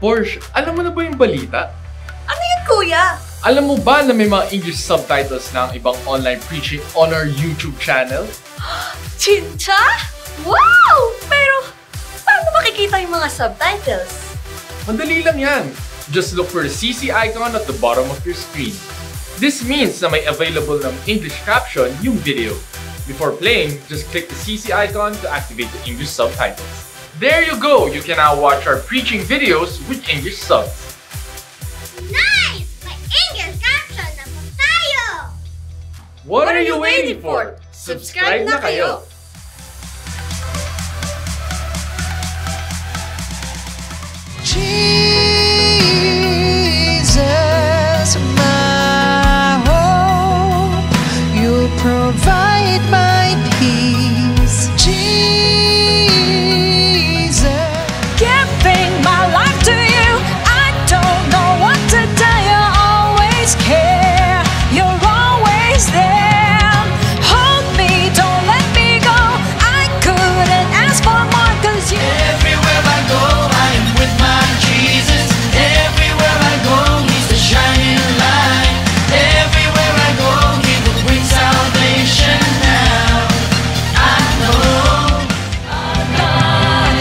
Porsche, alam mo na ba yung balita? Ano yun, kuya? Alam mo ba na may mga English subtitles na ang ibang online preaching on our YouTube channel? Chincha? Wow! Pero, paano makikita yung mga subtitles? Madali lang yan. Just look for the CC icon at the bottom of your screen. This means na may available ng English caption yung video. Before playing, just click the CC icon to activate the English subtitles. There you go! You can now watch our preaching videos with English subs. Nice! May English caption na po tayo! What are you waiting for? Subscribe na kayo! Jesus, my hope, you provide my peace. Jesus, giving my life to you, I don't know what to tell you, always care, you're always there. Hold me, don't let me go, I couldn't ask for more, 'cause you everywhere I go, I am with my Jesus. Everywhere I go, He's the shining light. Everywhere I go, He will bring salvation now. I know our God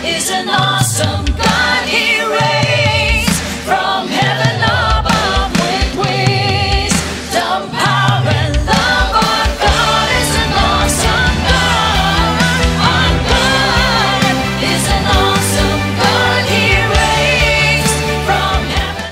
is an awesome God. He reigns from heaven above with wisdom, power, and love. Our God is an awesome God. Our God is an awesome God. He reigns from heaven.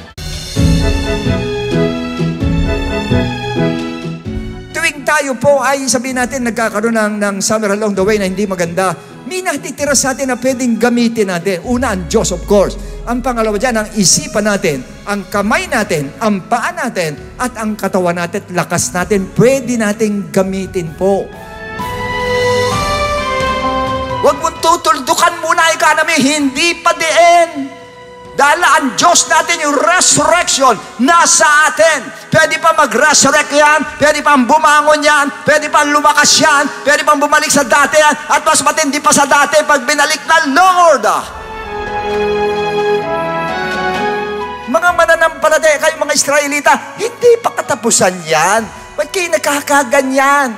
Tuwing tayo po ay sabihin natin nagkakaroon ng summer along the way na hindi maganda, may natitira sa atin na pwedeng gamitin natin. Una, ang Diyos of course. Ang pangalawa dyan, ang isipan natin, ang kamay natin, ang paa natin, at ang katawan natin, lakas natin, pwede nating gamitin po. Huwag mong tutuldukan muna economy, hindi pa diin. Dahil ang Diyos natin, yung resurrection, nasa atin. Pwede pa mag-resurrect yan, pwede pang bumangon yan, pwede pang lumakas yan, pwede pang bumalik sa dati yan, at mas matindi pa sa dati pag binalik na Lord. Mga mananampalataya kayo, mga Israelita, hindi pa katapusan yan. Ba't kayo nakakaganyan?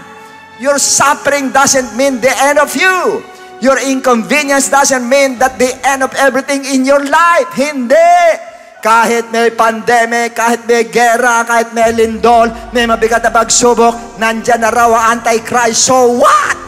Your suffering doesn't mean the end of you. Your inconvenience doesn't mean that the end of everything in your life. Hindi. Kahit may pandemic, kahit may gera, kahit may lindol, may mabigat na pagsubok, nandyan na raw ang Antichrist. So what?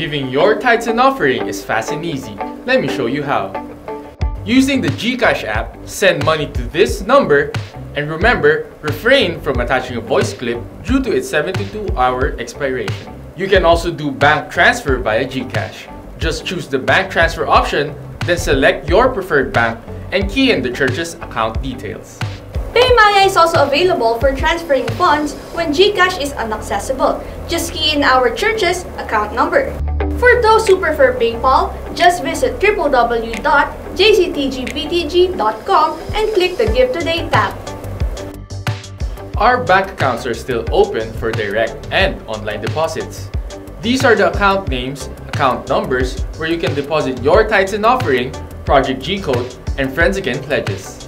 Giving your tithes and offering is fast and easy. Let me show you how. Using the GCash app, send money to this number, and remember, refrain from attaching a voice clip due to its 72-hour expiration. You can also do bank transfer via GCash. Just choose the bank transfer option, then select your preferred bank and key in the church's account details. PayMaya is also available for transferring funds when GCash is inaccessible. Just key in our church's account number. For those who prefer PayPal, just visit www.jctgbtg.com and click the Give Today tab. Our bank accounts are still open for direct and online deposits. These are the account names, account numbers, where you can deposit your tithes and offering, Project G Code, and Friends Again pledges.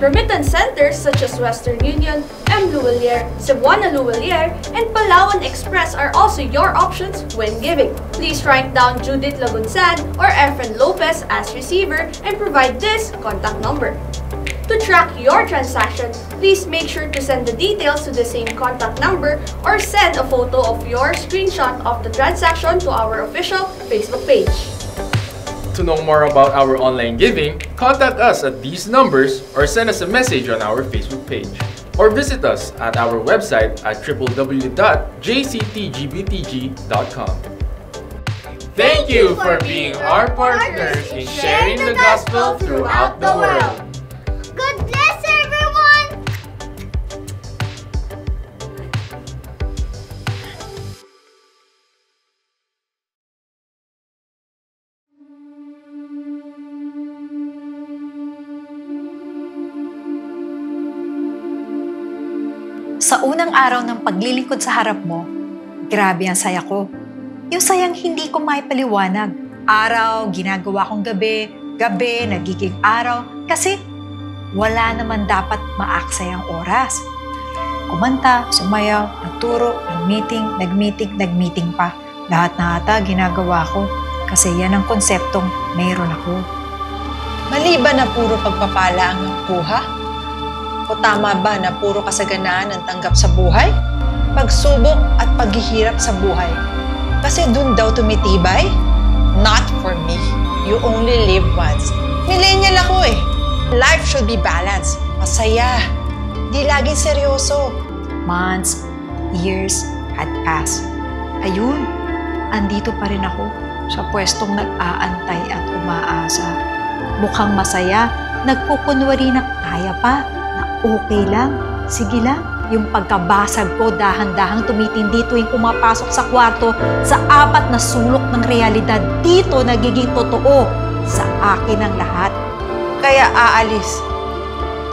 Remittance centers such as Western Union, M. Luwalier, Cebuana Luwalier, and Palawan Express are also your options when giving. Please write down Judith Lagunsan or Efren Lopez as receiver and provide this contact number. To track your transaction, please make sure to send the details to the same contact number or send a photo of your screenshot of the transaction to our official Facebook page. To know more about our online giving, contact us at these numbers or send us a message on our Facebook page. Or visit us at our website at www.jctgbtg.com. Thank you for being our partners in sharing the gospel throughout the world. God bless everyone! Sa unang araw ng paglilingkod sa harap mo, grabe ang saya ko. Yung sayang hindi ko maipaliwanag. Araw, ginagawa kong gabi, gabi, nagiging araw, kasi wala naman dapat maaksay ang oras. Kumanta, sumayaw, nagturo, nagmeeting pa. Lahat na ata ginagawa ko kasi yan ang konseptong mayroon ako. Mali ba na puro pagpapala ang nakuha? O tama ba na puro kasaganaan ang tanggap sa buhay? Pagsubok at paghihirap sa buhay. Kasi dun daw tumitibay? Not for me. You only live once. Millennial ako eh. Life should be balanced. Masaya. Di laging seryoso. Months, years had passed. Ayun, andito pa rin ako sa pwestong nag-aantay at umaasa. Mukhang masaya, nagkukunwari na kaya pa. Okay lang, sige lang. Yung pagkabasag ko, dahan-dahang tumitindi tuwing pumapasok sa kwarto sa apat na sulok ng realidad. Dito nagiging totoo sa akin ang lahat. Kaya aalis.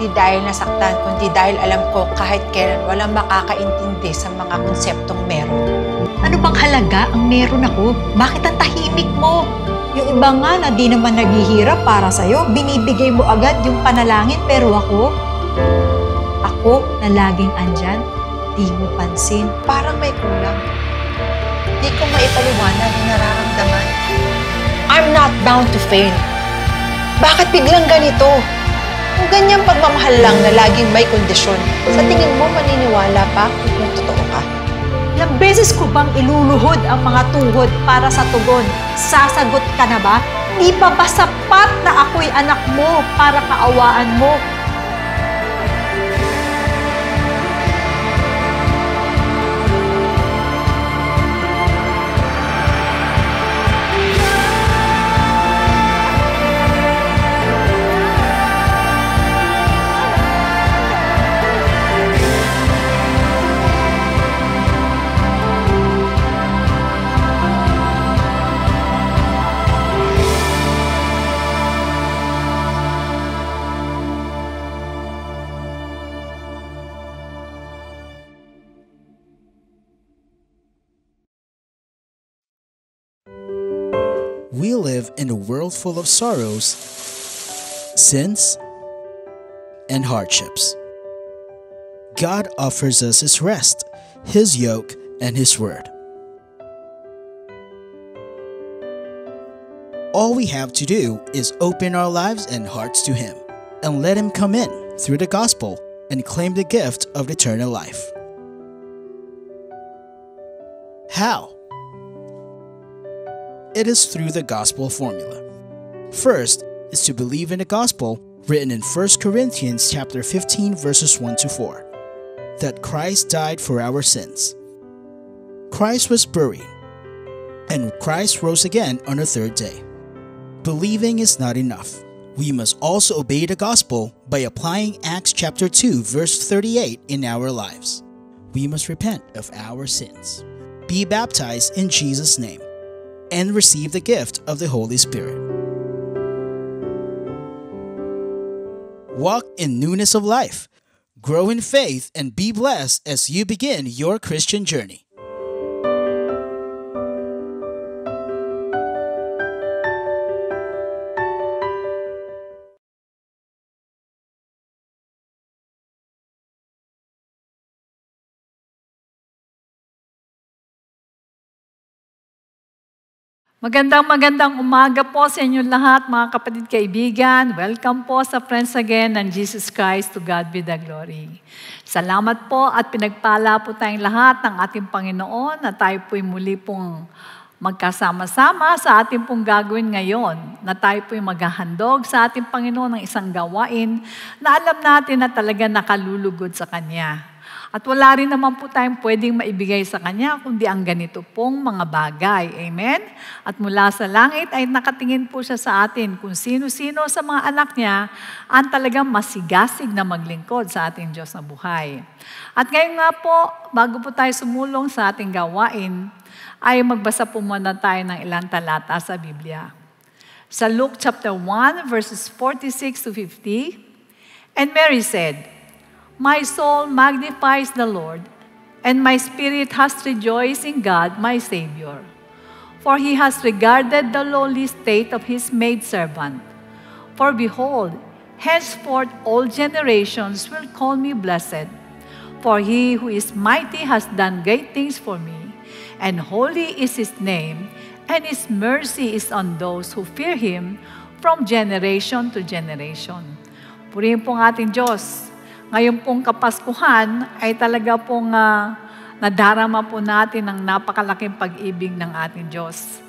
Di dahil nasaktan, kundi dahil alam ko kahit kailan walang makakaintindi sa mga konseptong meron. Ano bang halaga ang meron ako? Bakit ang tahimik mo? Yung iba nga na di naman naghihirap para sa'yo, binibigay mo agad yung panalangin, pero ako na laging andyan, di mo pansin. Parang may kulang. Di ko maipaliwanag yung nararamdaman. I'm not bound to fail. Bakit biglang ganito? Kung ganyang pagmamahal lang na laging may kondisyon, sa tingin mo maniniwala pa kung totoo ka? Ilang beses ko bang iluluhod ang mga tuhod para sa tugon? Sasagot ka na ba? Di pa ba sapat na ako'y anak mo para kaawaan mo? in a world full of sorrows, sins, and hardships. God offers us His rest, His yoke, and His word. All we have to do is open our lives and hearts to Him and let Him come in through the gospel and claim the gift of eternal life. How? It is through the gospel formula. First is to believe in the gospel written in 1 Corinthians chapter 15 verses 1 to 4, that Christ died for our sins. Christ was buried, and Christ rose again on the third day. Believing is not enough. We must also obey the gospel by applying Acts chapter 2 verse 38 in our lives. We must repent of our sins, be baptized in Jesus' name, and receive the gift of the Holy Spirit. Walk in newness of life, grow in faith, and be blessed as you begin your Christian journey. Magandang umaga po sa inyong lahat, mga kapatid kaibigan. Welcome po sa Friends Again ng Jesus Christ. To God be the glory. Salamat po at pinagpala po tayong lahat ng ating Panginoon na tayo po'y muli pong magkasama-sama sa ating pong gagawin ngayon, na tayo po'y maghahandog sa ating Panginoon ng isang gawain na alam natin na talaga nakalulugod sa Kanya. At wala rin naman po tayong pwedeng maibigay sa Kanya kundi ang ganito pong mga bagay. Amen? At mula sa langit ay nakatingin po siya sa atin kung sino-sino sa mga anak niya ang talagang masigasig na maglingkod sa ating Diyos na buhay. At ngayon nga po, bago po tayo sumulong sa ating gawain, ay magbasa po muna tayo ng ilang talata sa Biblia. Sa Luke chapter 1 verses 46 to 50, and Mary said, "My soul magnifies the Lord, and my spirit has rejoiced in God my Savior. For He has regarded the lowly state of His maidservant. For behold, henceforth all generations will call me blessed. For He who is mighty has done great things for me, and holy is His name, and His mercy is on those who fear Him from generation to generation." Purihin po ang ating Diyos. Ngayon pong Kapaskuhan ay talaga pong nadarama po natin ang napakalaking pag-ibig ng ating Diyos.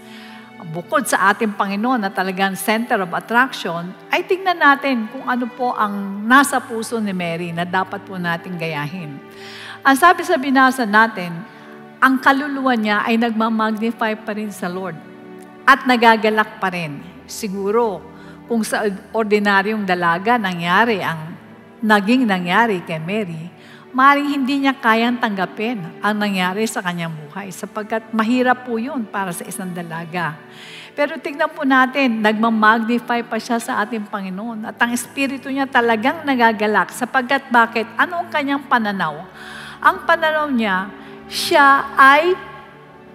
Bukod sa ating Panginoon na talagang center of attraction, ay tingnan natin kung ano po ang nasa puso ni Mary na dapat po natin gayahin. Ang sabi sa binasa natin, ang kaluluwa niya ay nagmamagnify pa rin sa Lord at nagagalak pa rin. Siguro, kung sa ordinaryong dalaga naging nangyari kay Mary, maaaring hindi niya kayang tanggapin ang nangyari sa kanyang buhay sapagkat mahirap po yun para sa isang dalaga. Pero tignan po natin, nagmamagnify pa siya sa ating Panginoon at ang Espiritu niya talagang nagagalak sapagkat bakit? Ano ang kanyang pananaw? Ang pananaw niya, siya ay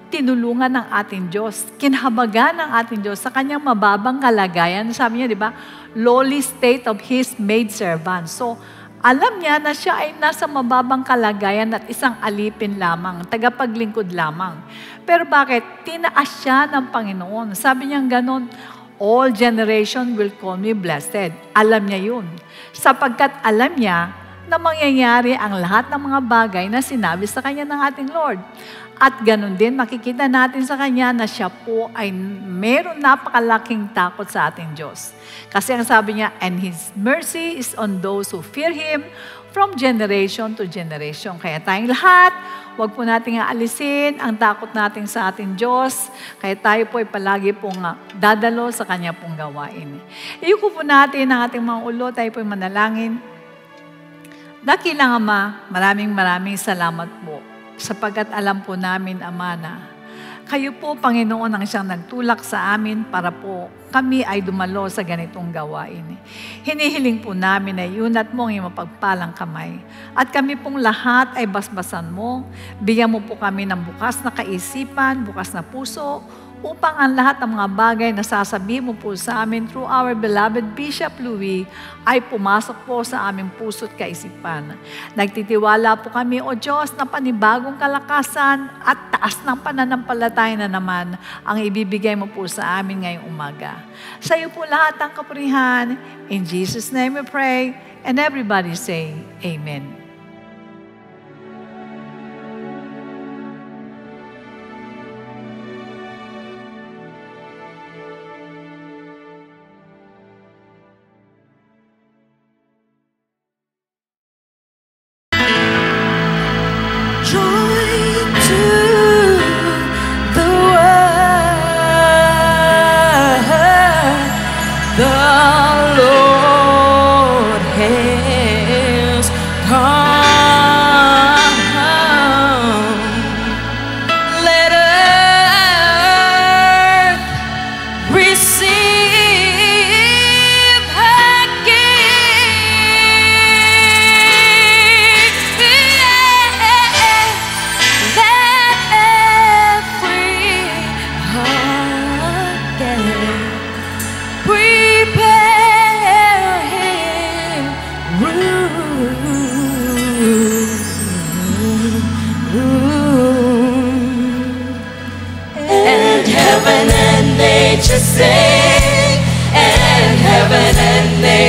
tinulungan ng ating Diyos, kinhabagan ng ating Diyos sa kanyang mababang kalagayan. Sabi niya, di ba? Lowly state of His maidservant. So, alam niya na siya ay nasa mababang kalagayan at isang alipin lamang, tagapaglingkod lamang. Pero bakit? Tinaas siya ng Panginoon. Sabi niya ganon, all generation will call me blessed. Alam niya yun. Sapagkat alam niya na mangyayari ang lahat ng mga bagay na sinabi sa kanya ng ating Lord. At ganun din, makikita natin sa Kanya na siya po ay meron napakalaking takot sa ating Diyos. Kasi ang sabi niya, and His mercy is on those who fear Him from generation to generation. Kaya tayong lahat, huwag po nating aalisin ang takot natin sa ating Diyos. Kaya tayo po ay palagi pong dadalo sa Kanya pong gawain. Iyuko po natin ang ating mga ulo, tayo po ay manalangin. Dakilang Ama, maraming salamat po. Sapagkat alam po namin, Ama, na kayo po, Panginoon, ang siyang nagtulak sa amin para po kami ay dumalo sa ganitong gawain. Hinihiling po namin na iunat mo ang iyong mapagpalang kamay. At kami pong lahat ay basbasan mo. Bigyan mo po kami ng bukas na kaisipan, bukas na puso, upang ang lahat ng mga bagay na sasabihin mo po sa amin through our beloved Bishop Louie ay pumasok po sa aming puso't kaisipan. Nagtitiwala po kami, O Diyos, na panibagong kalakasan at taas ng pananampalataya na naman ang ibibigay mo po sa amin ngayong umaga. Sa iyo po lahat ang kapurihan. In Jesus' name we pray. And everybody say, Amen. Let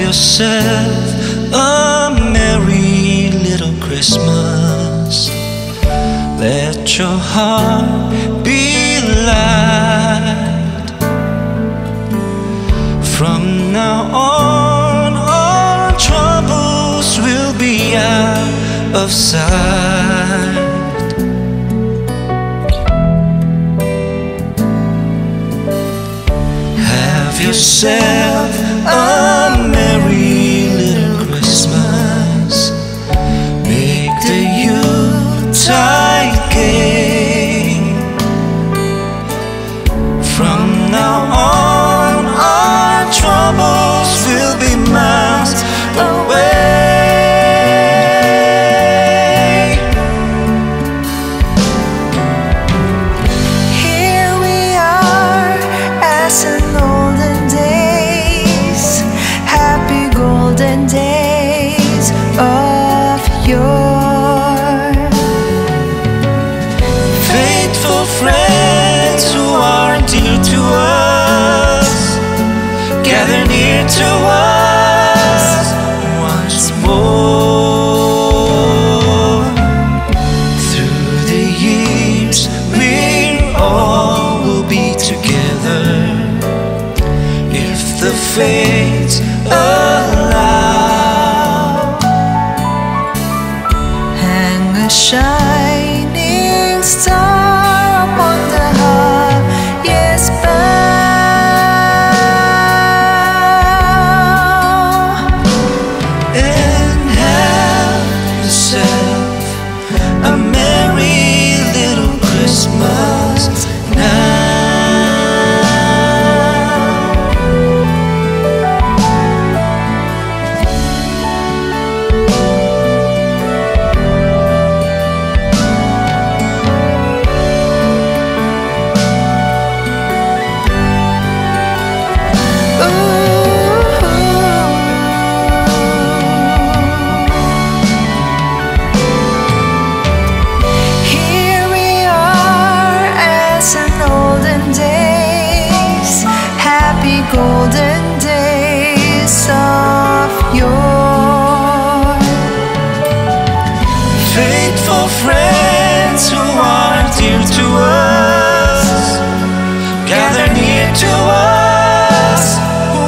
yourself a merry little Christmas. Let your heart be light. From now on, all troubles will be out of sight. Have yourself a merry little Christmas. Make the Yuletide gay. From now on, our troubles will be miles away. Here we are as in olden days, happy golden days of yore. Faithful friends who are dear to us, gather near to us once more. Through the years, we all will be together if the fates allow. Hang a shining star upon the highest bough, And have yourself a merry little Christmas now. here we are as in olden days, happy golden days of yore. Faithful friends who are dear to us, gather near to us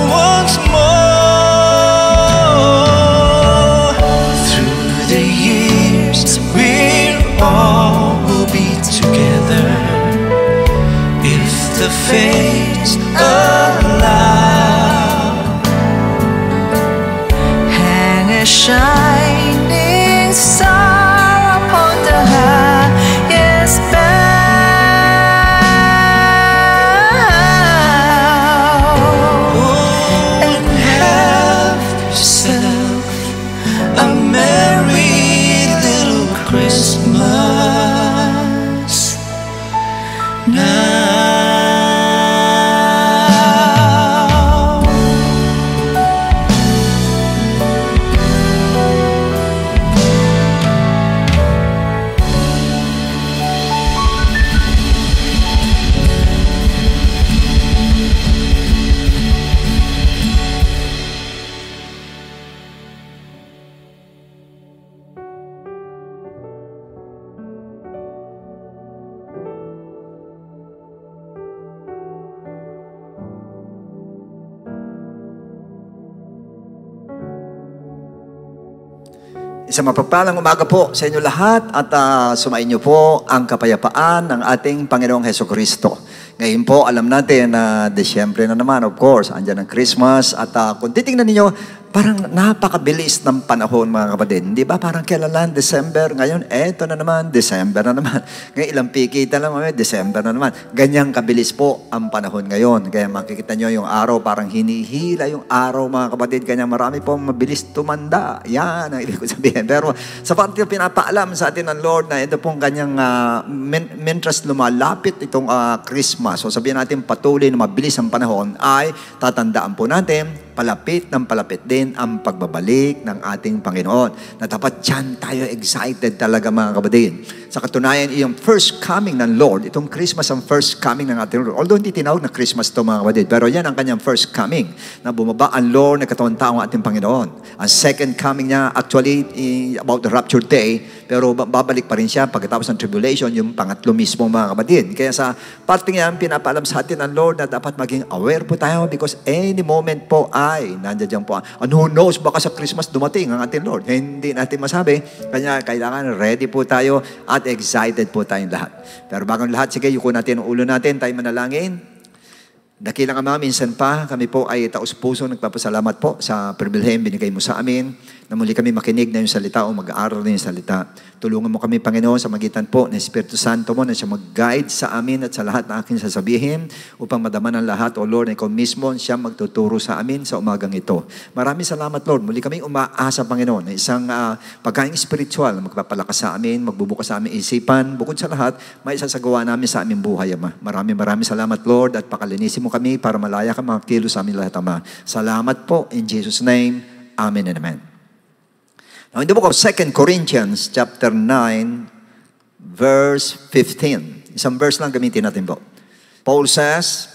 once more. Through the years, we all will be together if the fates allow. Hang a shining star upon the highest bough, And have yourself a merry little Christmas now. Isang mapagpalang umaga po sa inyo lahat at sumainyo po ang kapayapaan ng ating Panginoong Hesukristo. Ngayon po, alam natin na Disyembre na naman, of course, andyan ang Christmas at kung titingnan ninyo, parang napakabilis ng panahon mga kapatid. Hindi ba? Parang kailan lang, December. Ngayon, eto na naman, December na naman. Ngayon, ilang pikita lang, December na naman. Ganyang kabilis po ang panahon ngayon. Kaya makikita nyo yung araw, parang hinihila yung araw mga kapatid. Kanya marami pong mabilis tumanda. Yan ang ibig ko sabihin. Pero sa parte pinapaalam sa atin ng Lord na ito pong kanyang mentras lumalapit itong Christmas. So sabihin natin patuloy na mabilis ang panahon ay tatandaan po natin palapit ng palapit din ang pagbabalik ng ating Panginoon. Na dapat dyan tayo excited talaga mga kapatid. Sa katunayan, yung first coming ng Lord, itong Christmas ang first coming ng ating Lord. Although hindi tinawag na Christmas to mga kapatid, pero yan ang kanyang first coming. Na bumaba ang Lord na katawan tao ang ating Panginoon. Ang second coming niya, actually, about the rapture day, pero babalik pa rin siya pagkatapos ng tribulation, yung pangatlo mismo mga kapatid. Kaya sa parte yan, pinapaalam sa atin ang Lord na dapat maging aware po tayo because any moment po ay, nandiyan po, and who knows, baka sa Christmas dumating ang ating Lord. Hindi natin masabi. Kanya kailangan ready po tayo at excited po tayong lahat. Pero bagong lahat, sige, yuko natin ang ulo natin, tayo manalangin. Dakilang Ama, minsan pa kami po ay taos-puso nagpapasalamat po sa pribileheng binigay mo sa amin na muli kami makinig na yung salita o mag-aaral na yung salita. Tulungan mo kami, Panginoon, sa magitan po ng Espiritu Santo mo na siya mag-guide sa amin at sa lahat na aking sasabihin upang madaman ang lahat, O Lord, na ikaw mismo siya magtuturo sa amin sa umagang ito. Maraming salamat, Lord. Muli kami umaasa, Panginoon, na isang pagkain spiritual na magpapalakas sa amin, magbubukas sa aming isipan. Bukod sa lahat, may isasagawa namin sa aming buhay, Ama. Maraming salamat, Lord, at pakalinisin mo kami para malaya ka mga kilos sa amin lahat, Ama. Salamat po. In Jesus' name, Amen and Amen. Now, in the book of 2 Corinthians, chapter 9, verse 15. Isang verse lang gamitin natin po. Paul says,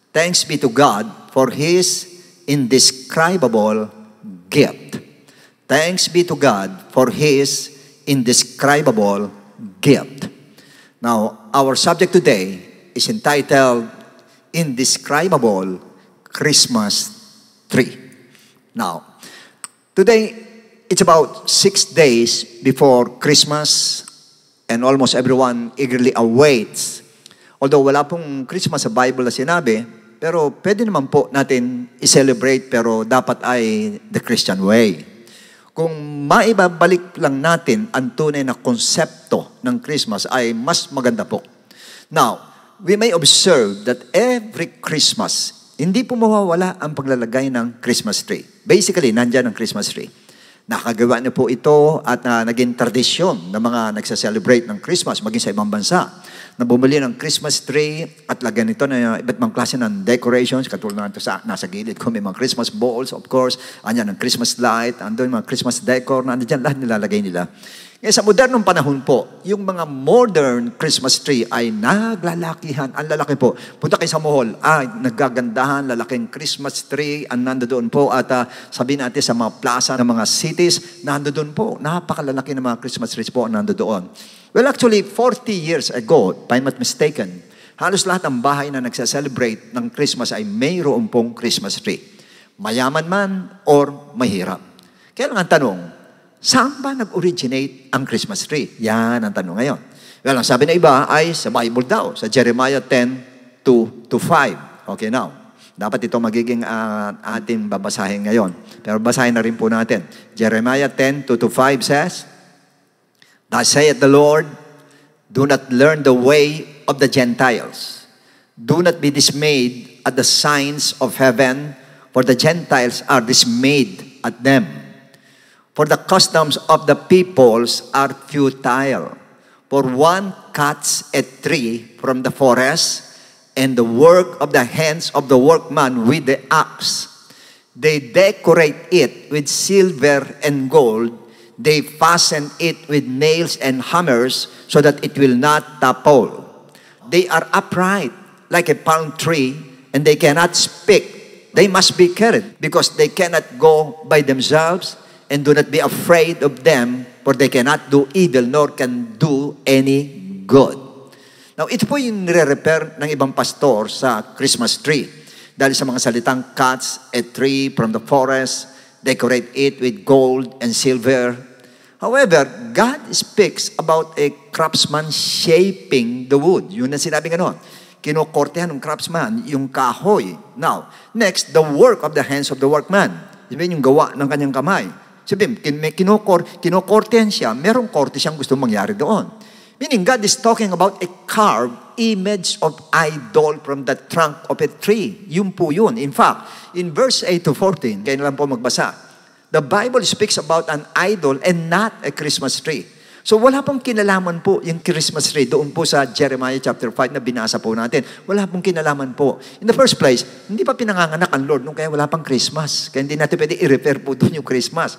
"Thanks be to God for His indescribable gift." Thanks be to God for His indescribable gift. Now, our subject today is entitled, Indescribable Christmas Tree. Now, today, it's about 6 days before Christmas and almost everyone eagerly awaits. Although wala pong Christmas sa Bible na sinabi, pero pwede naman po natin i-celebrate pero dapat ay the Christian way. Kung maibabalik lang natin ang tunay na konsepto ng Christmas ay mas maganda po. Now, we may observe that every Christmas, hindi po mawawala ang paglalagay ng Christmas tree. Basically, nandyan ang Christmas tree. Nakagawa niyo po ito at naging tradisyon ng mga nagsa-celebrate ng Christmas, maging sa ibang bansa, na bumili ng Christmas tree at lagyan ito na iba't ibang klase ng decorations, katulad nito sa nasa gilid ko, may mga Christmas balls, of course, andyan ang Christmas light, andun mga Christmas decor, na andyan lahat nilalagay nila. Kaya sa modernong panahon po, yung mga modern Christmas tree ay naglalakihan. Ang lalaki po. Punta kayo sa mall, nagagandahan, lalaking Christmas tree, ang nandoon po. At sabihin natin sa mga plaza ng mga cities, nandoon po. Napakalalaki ng mga Christmas trees po ang nandoon. Well, actually, 40 years ago, if I'm not mistaken, halos lahat ng bahay na nagsa-celebrate ng Christmas ay mayroon pong Christmas tree. Mayaman man or mahirap. Kaya lang ang tanong, saan ba nag-originate ang Christmas tree? Yan ang tanong ngayon. Well, ang sabi na iba ay sa Bible daw, sa Jeremiah 10:2-5. Okay, now, dapat ito magiging ating babasahin ngayon. Pero basahin na rin po natin. Jeremiah 10:2-5 says, "Thus saith the Lord, do not learn the way of the Gentiles. Do not be dismayed at the signs of heaven, for the Gentiles are dismayed at them. For the customs of the peoples are futile. For one cuts a tree from the forest, and the work of the hands of the workman with the axe. They decorate it with silver and gold. They fasten it with nails and hammers, so that it will not topple. They are upright like a palm tree, and they cannot speak. They must be carried, because they cannot go by themselves. And do not be afraid of them, for they cannot do evil, nor can do any good." Now, ito po yung nire-repair ng ibang pastor sa Christmas tree. Dahil sa mga salitang cuts a tree from the forest, decorate it with gold and silver. However, God speaks about a craftsman shaping the wood. Yun ang sinabi gano'n. Kinukortehan ng craftsman yung kahoy. Now, next, the work of the hands of the workman. Sabihin yung gawa ng kanyang kamay. Sabihin, kinukortehan siya, merong korte siyang gusto mangyari doon. Meaning, God is talking about a carved image of idol from the trunk of a tree. Yun po yun. In fact, in verse 8-14, kaya lang po magbasa, the Bible speaks about an idol and not a Christmas tree. So wala pong kinalaman po yung Christmas tree doon po sa Jeremiah chapter 5 na binasa po natin. Wala pong kinalaman po. In the first place, hindi pa pinanganganak ang Lord nung kaya wala pang Christmas. Kaya hindi natin pwede i-refer po doon yung Christmas.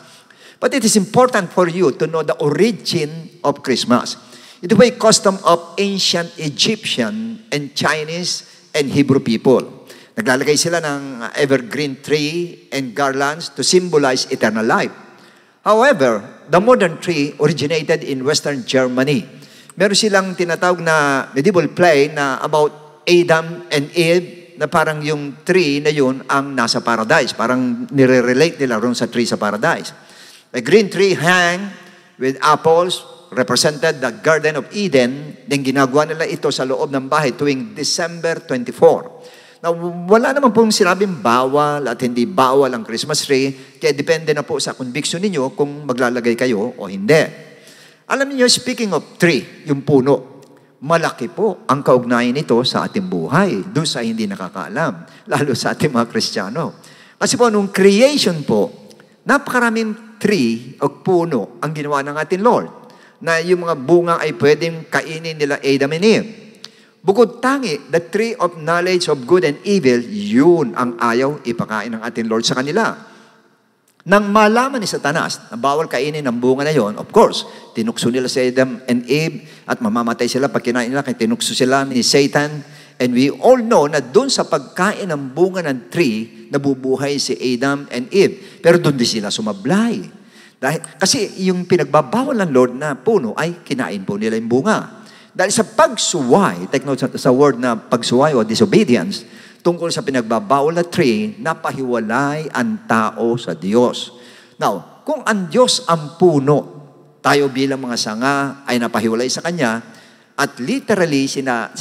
But it is important for you to know the origin of Christmas. It was a custom of ancient Egyptian and Chinese and Hebrew people. Naglalagay sila ng evergreen tree and garlands to symbolize eternal life. However, the modern tree originated in Western Germany. Meron silang tinatawag na medieval play na about Adam and Eve, na parang yung tree na yun ang nasa paradise. Parang nire-relate nila ron sa tree sa paradise. A green tree hang with apples represented the Garden of Eden. Then ginagawa nila ito sa loob ng bahay tuwing December 24. Now, wala naman pong sinabing bawal at hindi bawal ang Christmas tree, kaya depende na po sa conviction ninyo kung maglalagay kayo o hindi. Alam niyo, speaking of tree, yung puno, malaki po ang kaugnayan nito sa ating buhay, doon sa hindi nakakaalam, lalo sa ating mga Kristiyano. Kasi po, nung creation po, napakaraming tree o puno ang ginawa ng ating Lord, na yung mga bunga ay pwedeng kainin nila Adam and Eve. Bukod tangi, the tree of knowledge of good and evil, yun ang ayaw ipakain ng ating Lord sa kanila. Nang malaman ni Satanas na bawal kainin ang bunga na yon, of course, tinukso nila si Adam and Eve at mamamatay sila pag kinain nila, kaya tinukso sila ni Satan. And we all know na doon sa pagkain ng bunga ng tree, nabubuhay si Adam and Eve. Pero doon din sila sumablay. Kasi yung pinagbabawal ng Lord na puno ay kinain po nila yung bunga. Dahil sa pagsuway, take note sa word na pagsuway o disobedience, tungkol sa pinagbabawal na tree, napahiwalay ang tao sa Diyos. Now, kung ang Diyos ang puno, tayo bilang mga sanga ay napahiwalay sa Kanya, at literally, sina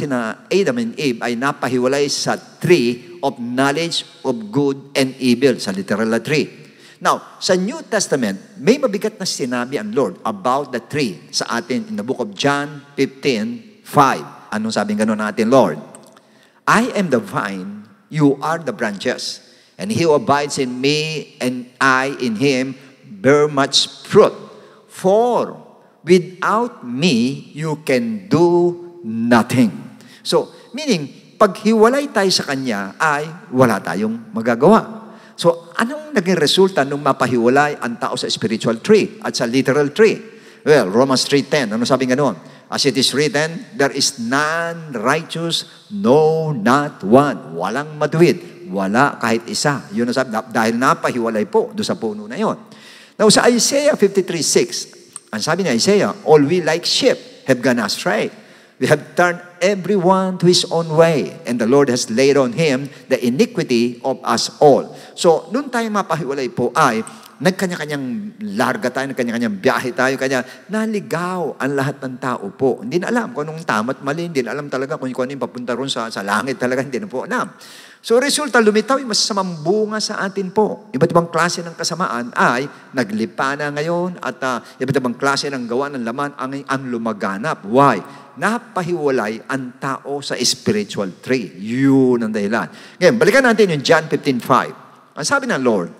Adam and Eve ay napahiwalay sa tree of knowledge of good and evil, sa literal na tree. Now, sa New Testament, may mabigat na sinabi ang Lord about the tree sa atin in the book of John 15:5. Anong sabing gano'n natin, Lord? I am the vine, you are the branches, and he who abides in me and I in him bear much fruit. For without me, you can do nothing. So, meaning, pag hiwalay tayo sa Kanya, ay wala tayong magagawa. So, anong naging resulta nung mapahiwalay ang tao sa spiritual tree at sa literal tree? Well, Romans 3:10, ano sabi nga noon? As it is written, there is none righteous, no, not one. Walang matuwid, wala kahit isa. Yun ang sabi, dahil napahiwalay po doon sa puno na yun. Now, sa Isaiah 53:6, ang sabi ni Isaiah, all we like sheep have gone astray. We have turned everyone to his own way, and the Lord has laid on him the iniquity of us all. So, noon tayo mapahiwalay po ay, nagkanya-kanyang larga tayo, nagkanya-kanyang biyahe tayo, kanya naligaw ang lahat ng tao po. Hindi na alam kung anong tama at mali, hindi na alam talaga kung ano yung papunta ron sa langit talaga, hindi na po alam. So, resulta, lumitaw yung masasamang bunga sa atin po. Iba't ibang klase ng kasamaan ay naglipa na ngayon at iba't ibang klase ng gawa ng laman ang lumaganap. Why? Napahiwalay ang tao sa spiritual tree. Yun ang dahilan. Ngayon, balikan natin yung John 15:5. Ang sabi ng Lord,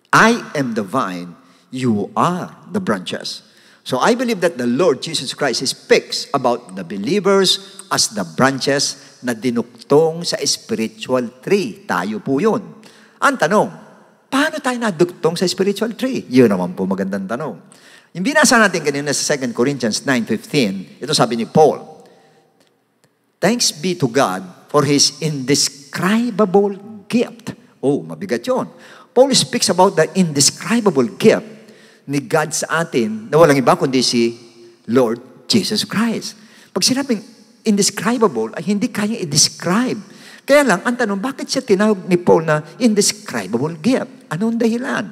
I am the vine, you are the branches. So I believe that the Lord Jesus Christ speaks about the believers as the branches na dinuktong sa spiritual tree. Tayo po yun. Ang tanong, paano tayo naduktong sa spiritual tree? Yun naman po magandang tanong. Yung binasa natin kanina sa 2 Corinthians 9:15, ito sabi ni Paul, thanks be to God for His indescribable gift. Oh, mabigat yun. Paul speaks about the indescribable gift ni God sa atin na walang iba kundi si Lord Jesus Christ. Pag sinabing indescribable, ay hindi kaya i-describe. Kaya lang, ang tanong, bakit siya tinawag ni Paul na indescribable gift? Anong dahilan?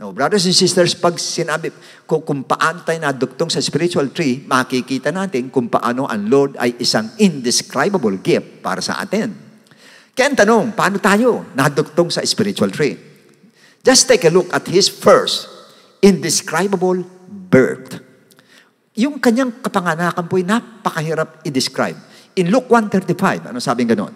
Now, brothers and sisters, pag sinabi kung paano tayo naduktong sa spiritual tree, makikita natin kung paano ang Lord ay isang indescribable gift para sa atin. Kaya ang tanong, paano tayo naduktong sa spiritual tree? Just take a look at His first indescribable birth. Yung kanyang kapanganakan po ay napakahirap i-describe. In Luke 1:35, ano sabing ganon?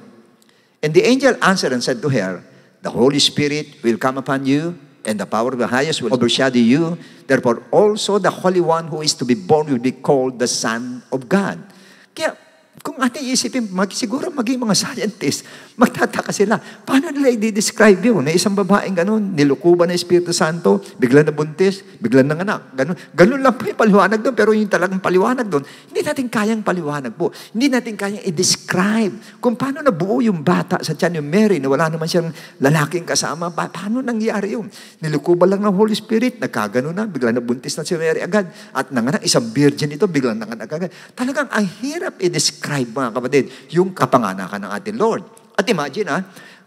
And the angel answered and said to her, the Holy Spirit will come upon you, and the power of the highest will overshadow you. Therefore, also the Holy One who is to be born will be called the Son of God. Kaya, kung ating isipin, siguro maging mga scientists, magtataka sila, paano nila i-describe yun? Na isang babaeng ganun, nilukuban ng Espiritu Santo, bigla na buntis, bigla na anak. Ganun lang po yung paliwanag doon, pero yung talagang paliwanag doon, hindi natin kayang paliwanag po. Hindi natin kayang i-describe kung paano nabuo yung bata sa tiyan yung Mary, na wala naman siyang lalaking kasama. Paano nangyari yun? Nilukuban lang ng Holy Spirit, nagkagano na, bigla na buntis na si Mary agad. At nanganak, isang virgin ito, bigla nanganak agad. Talagang ang hirap i-describe, mga kapatid, yung kapanganakan ng ating Lord. At imagine,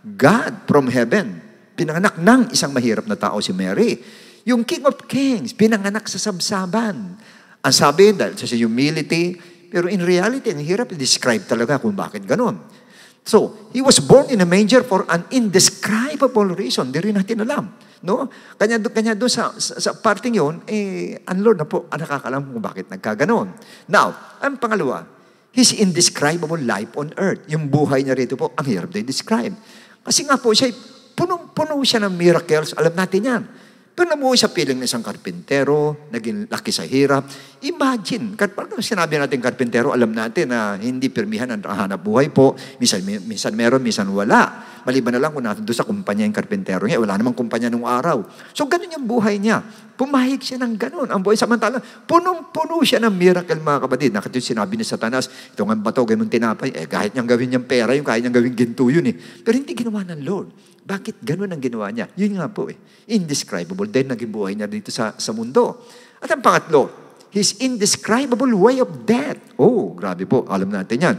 God from heaven, pinanganak ng isang mahirap na tao si Mary. Yung King of Kings, pinanganak sa sabsaban. Ang sabi, dahil sa humility, pero in reality, ang hirap i-describe talaga kung bakit ganon. So, He was born in a manger for an indescribable reason. Di rin natin alam. No? Kanya doon sa parting yun, ang Lord na po ang nakakalam kung bakit nagkaganon. Now, ang pangalawa, His indescribable life on earth. Yung buhay niya rito po, ang hirap na i-describe. Kasi nga po, punong-puno siya ng miracles. Alam natin yan. Pero nabuhay sa piling ng isang karpintero, naging laki sa hirap. Imagine, pag sinabi natin karpintero, alam natin na hindi pirmihan ang hanap buhay po. Minsan meron, minsan wala. Maliban na lang kung natin doon sa kumpanya yung karpintero niya. Wala namang kumpanya nung araw. So, ganun yung buhay niya. Pumahig siya ng ganun. Ang buhay samantala, punong-puno siya ng miracle, mga kapatid. Nakita yung sinabi ni Satanas, ito nga bato, gawin tinapay. Kahit niyang gawin niyang pera, yung kahit niyang gawin ginto yun eh. Pero hindi ginawa ng Lord. Bakit ganun ang ginawa niya? Yun nga po eh. Indescribable. Dahil naging buhay niya dito sa mundo. At ang pangatlo, His indescribable way of death. Oh, grabe po. Alam natin yan.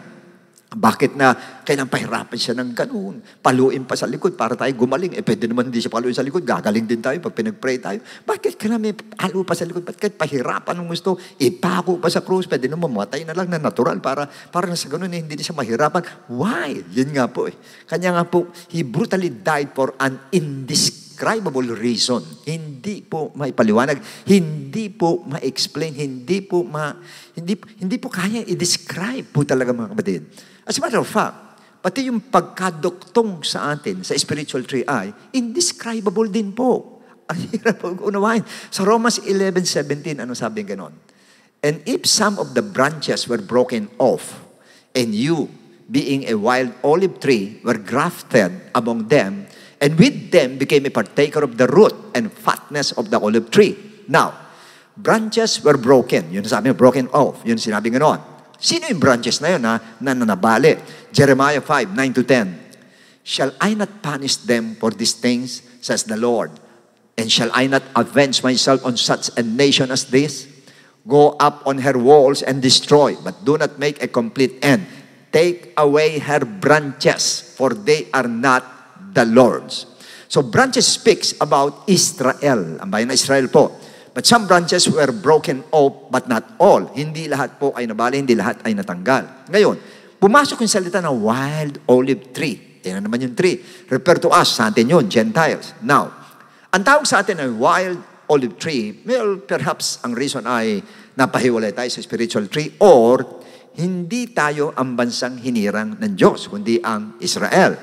Bakit na kailangan pahirapan siya ng ganun? Paluin pa sa likod para tayo gumaling. Pwede naman hindi siya paluin sa likod. Gagaling din tayo pag pinag-pray tayo. Bakit kailangan may palo pa sa likod? Bakit pahirapan ng gusto? Ipako pa sa krus. Pwede naman mamatay na lang na natural para na sa ganun hindi siya mahirapan. Why? Yun nga po eh. Kanya nga po, He brutally died for an indescribable reason. Hindi po maipaliwanag. Hindi po ma-explain. Hindi po kaya i-describe po talaga, mga kapatid. As a matter of fact, pati yung pagkadoktong sa atin, sa spiritual tree ay, indescribable din po. Ang hirap po unawain. Sa Romans 11:17, ano sabi ganon? And if some of the branches were broken off, and you, being a wild olive tree, were grafted among them, and with them became a partaker of the root and fatness of the olive tree. Now, branches were broken. Yun sabi, broken off. Yun sinabi ganon. Sino yung branches na yun na nanabali? Jeremiah 5:9-10. Shall I not punish them for these things, says the Lord? And shall I not avenge myself on such a nation as this? Go up on her walls and destroy, but do not make a complete end. Take away her branches, for they are not the Lord's. So branches speaks about Israel. Ang bayan ng Israel po. But some branches were broken off, but not all. Hindi lahat po ay nabali, hindi lahat ay natanggal. Ngayon, pumasok yung salita ng wild olive tree. Yan naman yung tree. Refer to us, sa atin yun, Gentiles. Now, ang tawag sa atin ay wild olive tree, well, perhaps ang reason ay napahiwalay tayo sa spiritual tree or hindi tayo ang bansang hinirang ng Diyos, kundi ang Israel.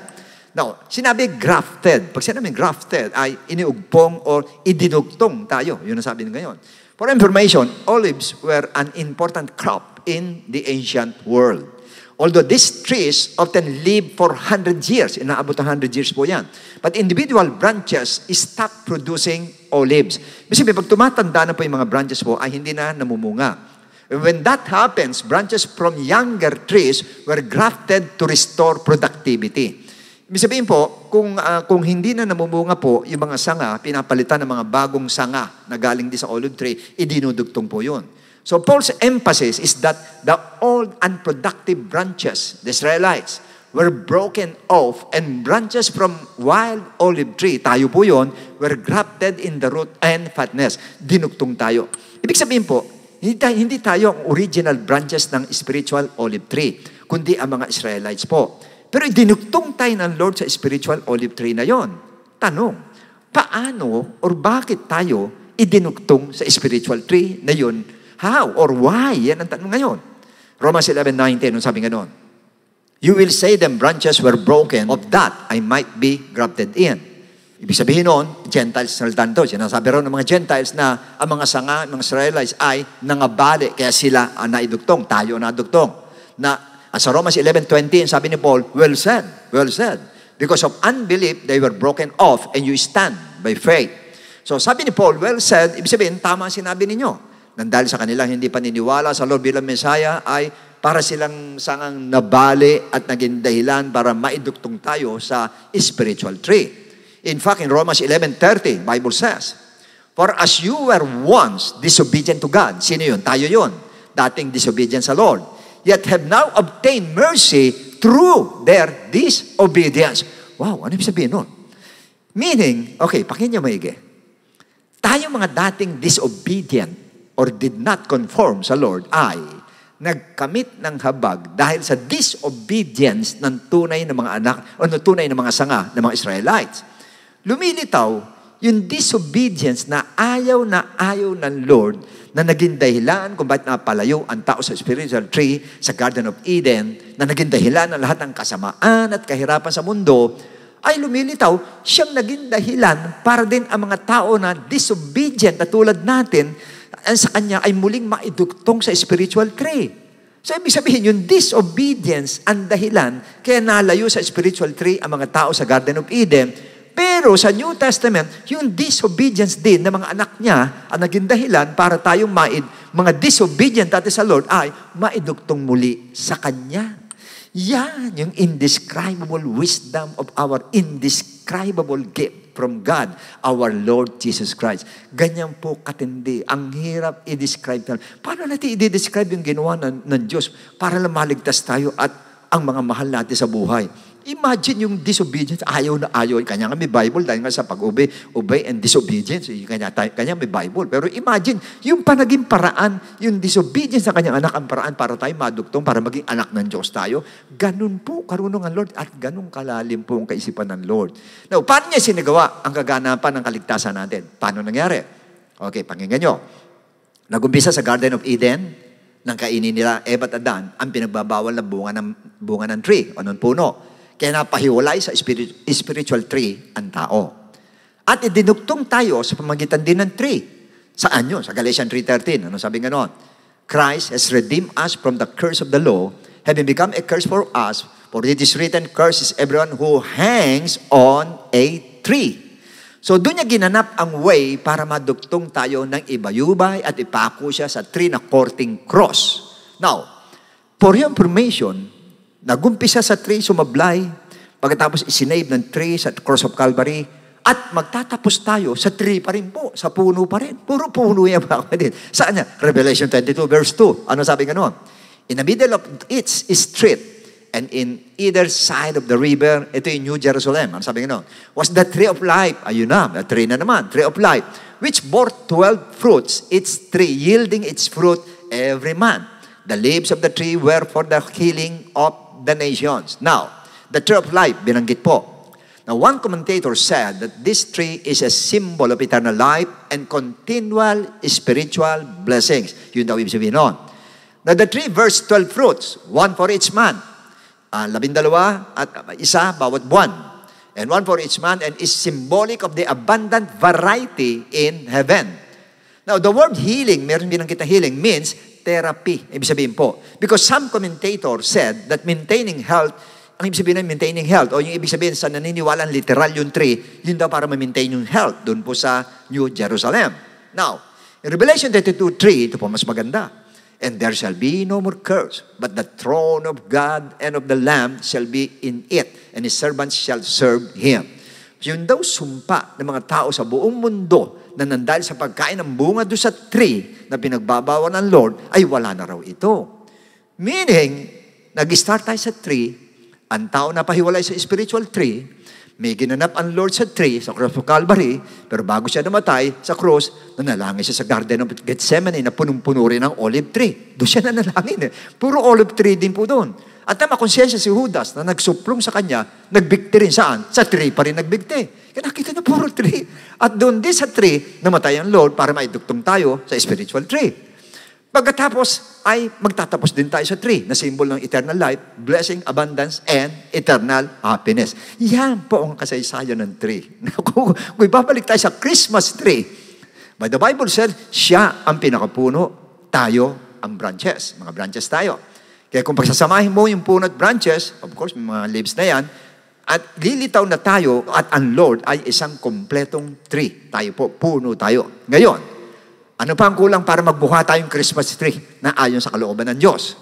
Now, sinabi grafted. Pag sinabi grafted, ay iniugpong or idinugtong tayo. Yun ang sabi ng ngayon. For information, olives were an important crop in the ancient world. Although these trees often live for 100 years. Inaabot ng 100 years po yan. But individual branches stop producing olives. Kasi pag tumatanda na po yung mga branches po, ay hindi na namumunga. When that happens, branches from younger trees were grafted to restore productivity. Ibig sabihin po, kung hindi na namumunga po, yung mga sanga, pinapalitan ng mga bagong sanga na galing din sa olive tree, idinudugtong po yun. So Paul's emphasis is that the old unproductive branches, the Israelites, were broken off and branches from wild olive tree, tayo po yun, were grafted in the root and fatness. Dinugtong tayo. Ibig sabihin po, hindi tayo ang original branches ng spiritual olive tree, kundi ang mga Israelites po. Pero dinugtong tayo ng Lord sa spiritual olive tree na yon. Tanong, paano or bakit tayo idinugtong sa spiritual tree na yon? How or why? Yan ang tanong ngayon. Romans 11:19, sabi nga noon, you will say them branches were broken, of that I might be grafted in. Ibig sabihin noon, Gentiles saltan to. Sinasabi rin ng mga Gentiles na ang mga sanga, mga Israelites ay nangabali, kaya sila naidugtong, tayo nadugtong. Sa Romans 11:20, sabi ni Paul, well said. Because of unbelief, they were broken off and you stand by faith. So sabi ni Paul, well said, ibig sabihin, tama ang sinabi ninyo. Nang dahil sa kanilang hindi paniniwala sa Lord bilang Messiah, ay para silang sangang nabali at naging dahilan para maidugtong tayo sa spiritual tree. In fact, in Romans 11:30, Bible says, for as you were once disobedient to God, sino yun? Tayo yun. Dating disobedient sa Lord. Yet have now obtained mercy through their disobedience. Wow, ano ibig sabihin nun? Meaning, okay, pakinggan niyo maigi. Tayo mga dating disobedient or did not conform sa Lord ay nagkamit ng habag dahil sa disobedience ng tunay na mga anak o ng tunay na mga sanga ng mga Israelites. Lumilitaw yung disobedience na ayaw ng Lord na naging dahilan kung bakit napalayo ang tao sa spiritual tree sa Garden of Eden, na naging dahilan ng lahat ng kasamaan at kahirapan sa mundo, ay lumilitaw, siyang naging dahilan para din ang mga tao na disobedient na tulad natin, sa kanya ay muling maidugtong sa spiritual tree. So, ibig sabihin, yung disobedience ang dahilan kaya nalayo sa spiritual tree ang mga tao sa Garden of Eden. Pero sa New Testament, yung disobedience din ng mga anak niya ang naging dahilan para tayong mga disobedient dati sa Lord ay maidugtong muli sa Kanya. Yan yung indescribable wisdom of our indescribable gift from God, our Lord Jesus Christ. Ganyan po katindi. Ang hirap i-describe. Paano natin i-describe yung ginawa ng Diyos para lang maligtas tayo at ang mga mahal natin sa buhay? Imagine yung disobedience, ayaw na ayaw. Kanya nga may Bible dahil nga sa pag-obey and disobedience. Kanya may Bible. Pero imagine, yung panaging paraan, yung disobedience sa kanyang anak, ang paraan para tayo madugtong, para maging anak ng Diyos tayo. Ganun po karunong ang Lord at ganun kalalim po ang kaisipan ng Lord. Now, paano niya sinagawa ang kaganapan ng kaligtasan natin? Paano nangyari? Okay, pakinggan nyo. Nagumpisa sa Garden of Eden, nang kainin nila Eva at Adan, ang pinagbabawal na bunga ng tree o ng puno. Kaya napahiwalay sa spiritual tree ang tao. At idinugtong tayo sa pamagitan din ng tree. Saan yun? Sa Galatians 3:13. Ano sabi nga nun? Christ has redeemed us from the curse of the law, having become a curse for us, for it is written, cursed is everyone who hangs on a tree. So doon niya ginanap ang way para madugtong tayo ng ibayubay at ipako siya sa tree na courting cross. Now, for your information, nagumpisa sa tree, sumablay, pagkatapos isinave ng tree sa cross of Calvary, at magtatapos tayo sa tree pa rin po, sa puno pa rin. Puro puno yan mga kapatid. Saan niya? Revelation 22 verse 2. Ano sabi nga noon? In the middle of its street, and in either side of the river, ito yung New Jerusalem. Ano sabi nga noon? Was the tree of life. Ayun na, the tree na naman, tree of life, which bore 12 fruits, its tree yielding its fruit every month. The leaves of the tree were for the healing of the nations. Now, the tree of life, binanggit po. Now, one commentator said that this tree is a symbol of eternal life and continual spiritual blessings. Yun daw ibig sabihin nun. Now, the tree bears 12 fruits, one for each month. 12 at isa bawat buwan. And one for each month, and is symbolic of the abundant variety in heaven. Now, the word healing, meron binanggit na healing, means therapy. Ibig sabihin po. Because some commentators said that maintaining health, ang ibig sabihin ng maintaining health, o yung ibig sabihin sa naniniwalang literal yung tree, yun daw para ma-maintain yung health doon po sa New Jerusalem. Now, in Revelation 22:3, ito po mas maganda. And there shall be no more curse, but the throne of God and of the Lamb shall be in it, and his servants shall serve him. Yun daw sumpa ng mga tao sa buong mundo na nandahil sa pagkain ng bunga doon sa tree na pinagbabawal ng Lord, ay wala na raw ito. Meaning, nag-start tayo sa tree, ang tao na pahiwalay sa spiritual tree, may ginanap ang Lord sa tree, sa cross of Calvary, pero bago siya namatay sa cross, nanalangin siya sa Garden of Gethsemane na punong-puno rin ng olive tree. Doon siya nanalangin. Puro olive tree din po doon. At makonsensya si Judas na nagsuplong sa kanya, nagbigti rin saan? Sa tree pa rin nagbigti. Kaya nakita na puro tree. At doon din sa tree, namatay ang Lord para maidugtong tayo sa spiritual tree. Pagkatapos ay magtatapos din tayo sa tree na symbol ng eternal life, blessing, abundance, and eternal happiness. Yan po ang kasaysayan ng tree. Kung ibabalik tayo sa Christmas tree, but the Bible said, siya ang pinakapuno, tayo ang branches. Mga branches tayo. Kaya kung pagsasamahin mo yung puno at branches, of course, may mga leaves na yan, at lilitaw na tayo at ang Lord ay isang kompletong tree. Tayo po, puno tayo. Ngayon, ano pa ang kulang para magbuha tayong Christmas tree na ayon sa kalooban ng Diyos?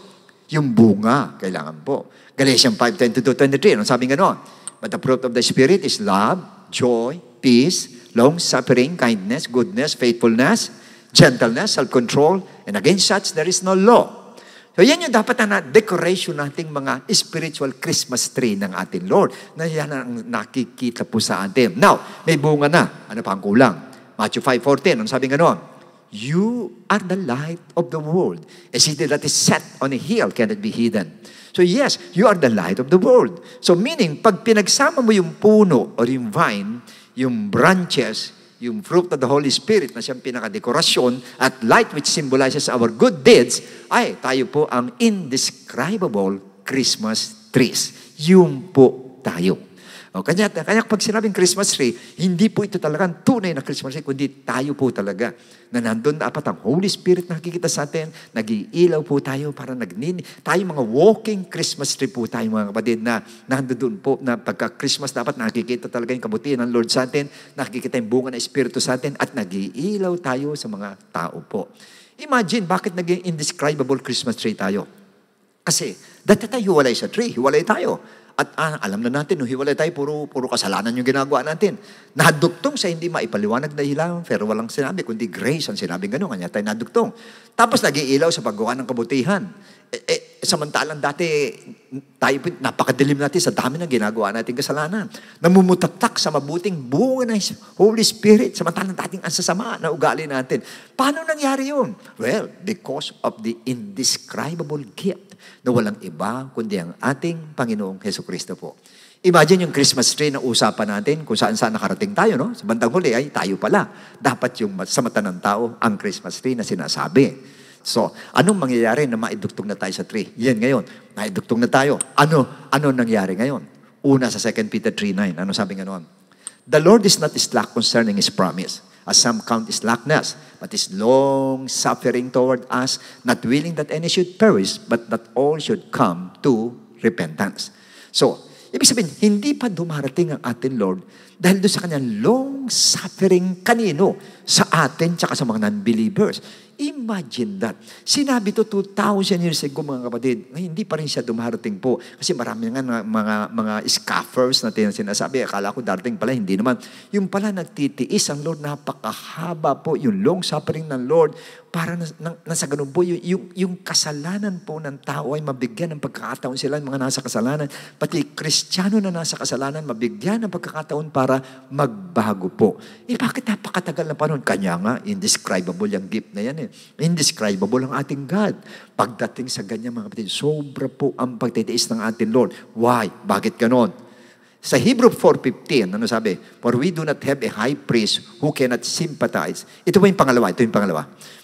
Yung bunga, kailangan po. Galatians 5:22-23, anong sabi nga noon? But the fruit of the Spirit is love, joy, peace, long-suffering, kindness, goodness, faithfulness, gentleness, self-control, and against such there is no law. So yan yung dapat na decoration nating mga spiritual Christmas tree ng ating Lord na yan ang nakikita po sa atin. Now, may bunga na. Ano pa ang kulang? Matthew 5:14, anong sabi nga noon? You are the light of the world. A city that is set on a hill cannot be hidden. So yes, you are the light of the world. So meaning, pag pinagsama mo yung puno or yung vine, yung branches, yung fruit of the Holy Spirit na siyang pinakadekorasyon at light which symbolizes our good deeds, ay tayo po ang indescribable Christmas trees. Yung po tayo. Kanya pag sinabing Christmas tree, hindi po ito talagang tunay na Christmas tree, kundi tayo po talaga. Na nandun dapat ang Holy Spirit nakikita sa atin, nag-iilaw po tayo para tayo mga walking Christmas tree po tayo mga kapatid na nandun po na pagka-Christmas dapat nakikita talaga yung kabutihan ng Lord sa atin, nakikita yung bunga ng Espiritu sa atin at nag-iilaw tayo sa mga tao po. Imagine, bakit naging indescribable Christmas tree tayo? Kasi, dati tayo hiwalay sa tree, hiwalay tayo. At alam na natin, nung hiwalay tayo, puro kasalanan yung ginagawa natin. Nadugtong sa hindi maipaliwanag na hilang, pero walang sinabi, kundi grace ang sinabing gano'n, kanya tayo nadugtong. Tapos nag-iilaw sa paggawa ng kabutihan. Samantalang dati, tayo napakadilim natin sa dami ng ginagawa natin kasalanan. Namumutatak sa mabuting bunga ng Holy Spirit, samantalang dating ang sasama na ugali natin. Paano nangyari yun? Well, because of the indescribable gift na walang iba kundi ang ating Panginoong Hesukristo po. Imagine yung Christmas tree na usapan natin kung saan-saan nakarating tayo, no? Sa bandang huli ay tayo pala. Dapat yung sa mata ng tao ang Christmas tree na sinasabi. So, anong mangyayari na maidugtong na tayo sa tree? Yan ngayon, maidugtong na tayo. Ano nangyari ngayon? Una sa 2 Peter 3:9, ano sabi nga noon? The Lord is not slack concerning His promise, as some count slackness, but is long-suffering toward us, not willing that any should perish, but that all should come to repentance. So, ibig sabihin, hindi pa dumarating ang ating Lord dahil doon sa kanyang long-suffering kanino? Sa atin, tsaka sa mga non-believers. Imagine that. Sinabi to 2,000 years ago, mga kapatid, hindi pa rin siya dumarating po. Kasi marami nga mga scoffers na sinasabi, akala ko darating pala, hindi naman. Yung pala nagtitiis ang Lord, napakahaba po, yung long suffering ng Lord, para nasa ganun po, yung kasalanan po ng tao ay mabigyan ng pagkakataon sila, mga nasa kasalanan. Pati Kristiyano na nasa kasalanan, mabigyan ng pagkakataon para magbago po. Bakit napakatagal na panahon? Kanya nga, indescribable yung gift na yan eh. Indescribable ang ating God. Pagdating sa ganyan mga kapatid, sobra po ang pagtitiis ng ating Lord. Why? Bakit ganon? Sa Hebrew 4:15, ano sabi? For we do not have a high priest who cannot sympathize. Ito yung pangalawa.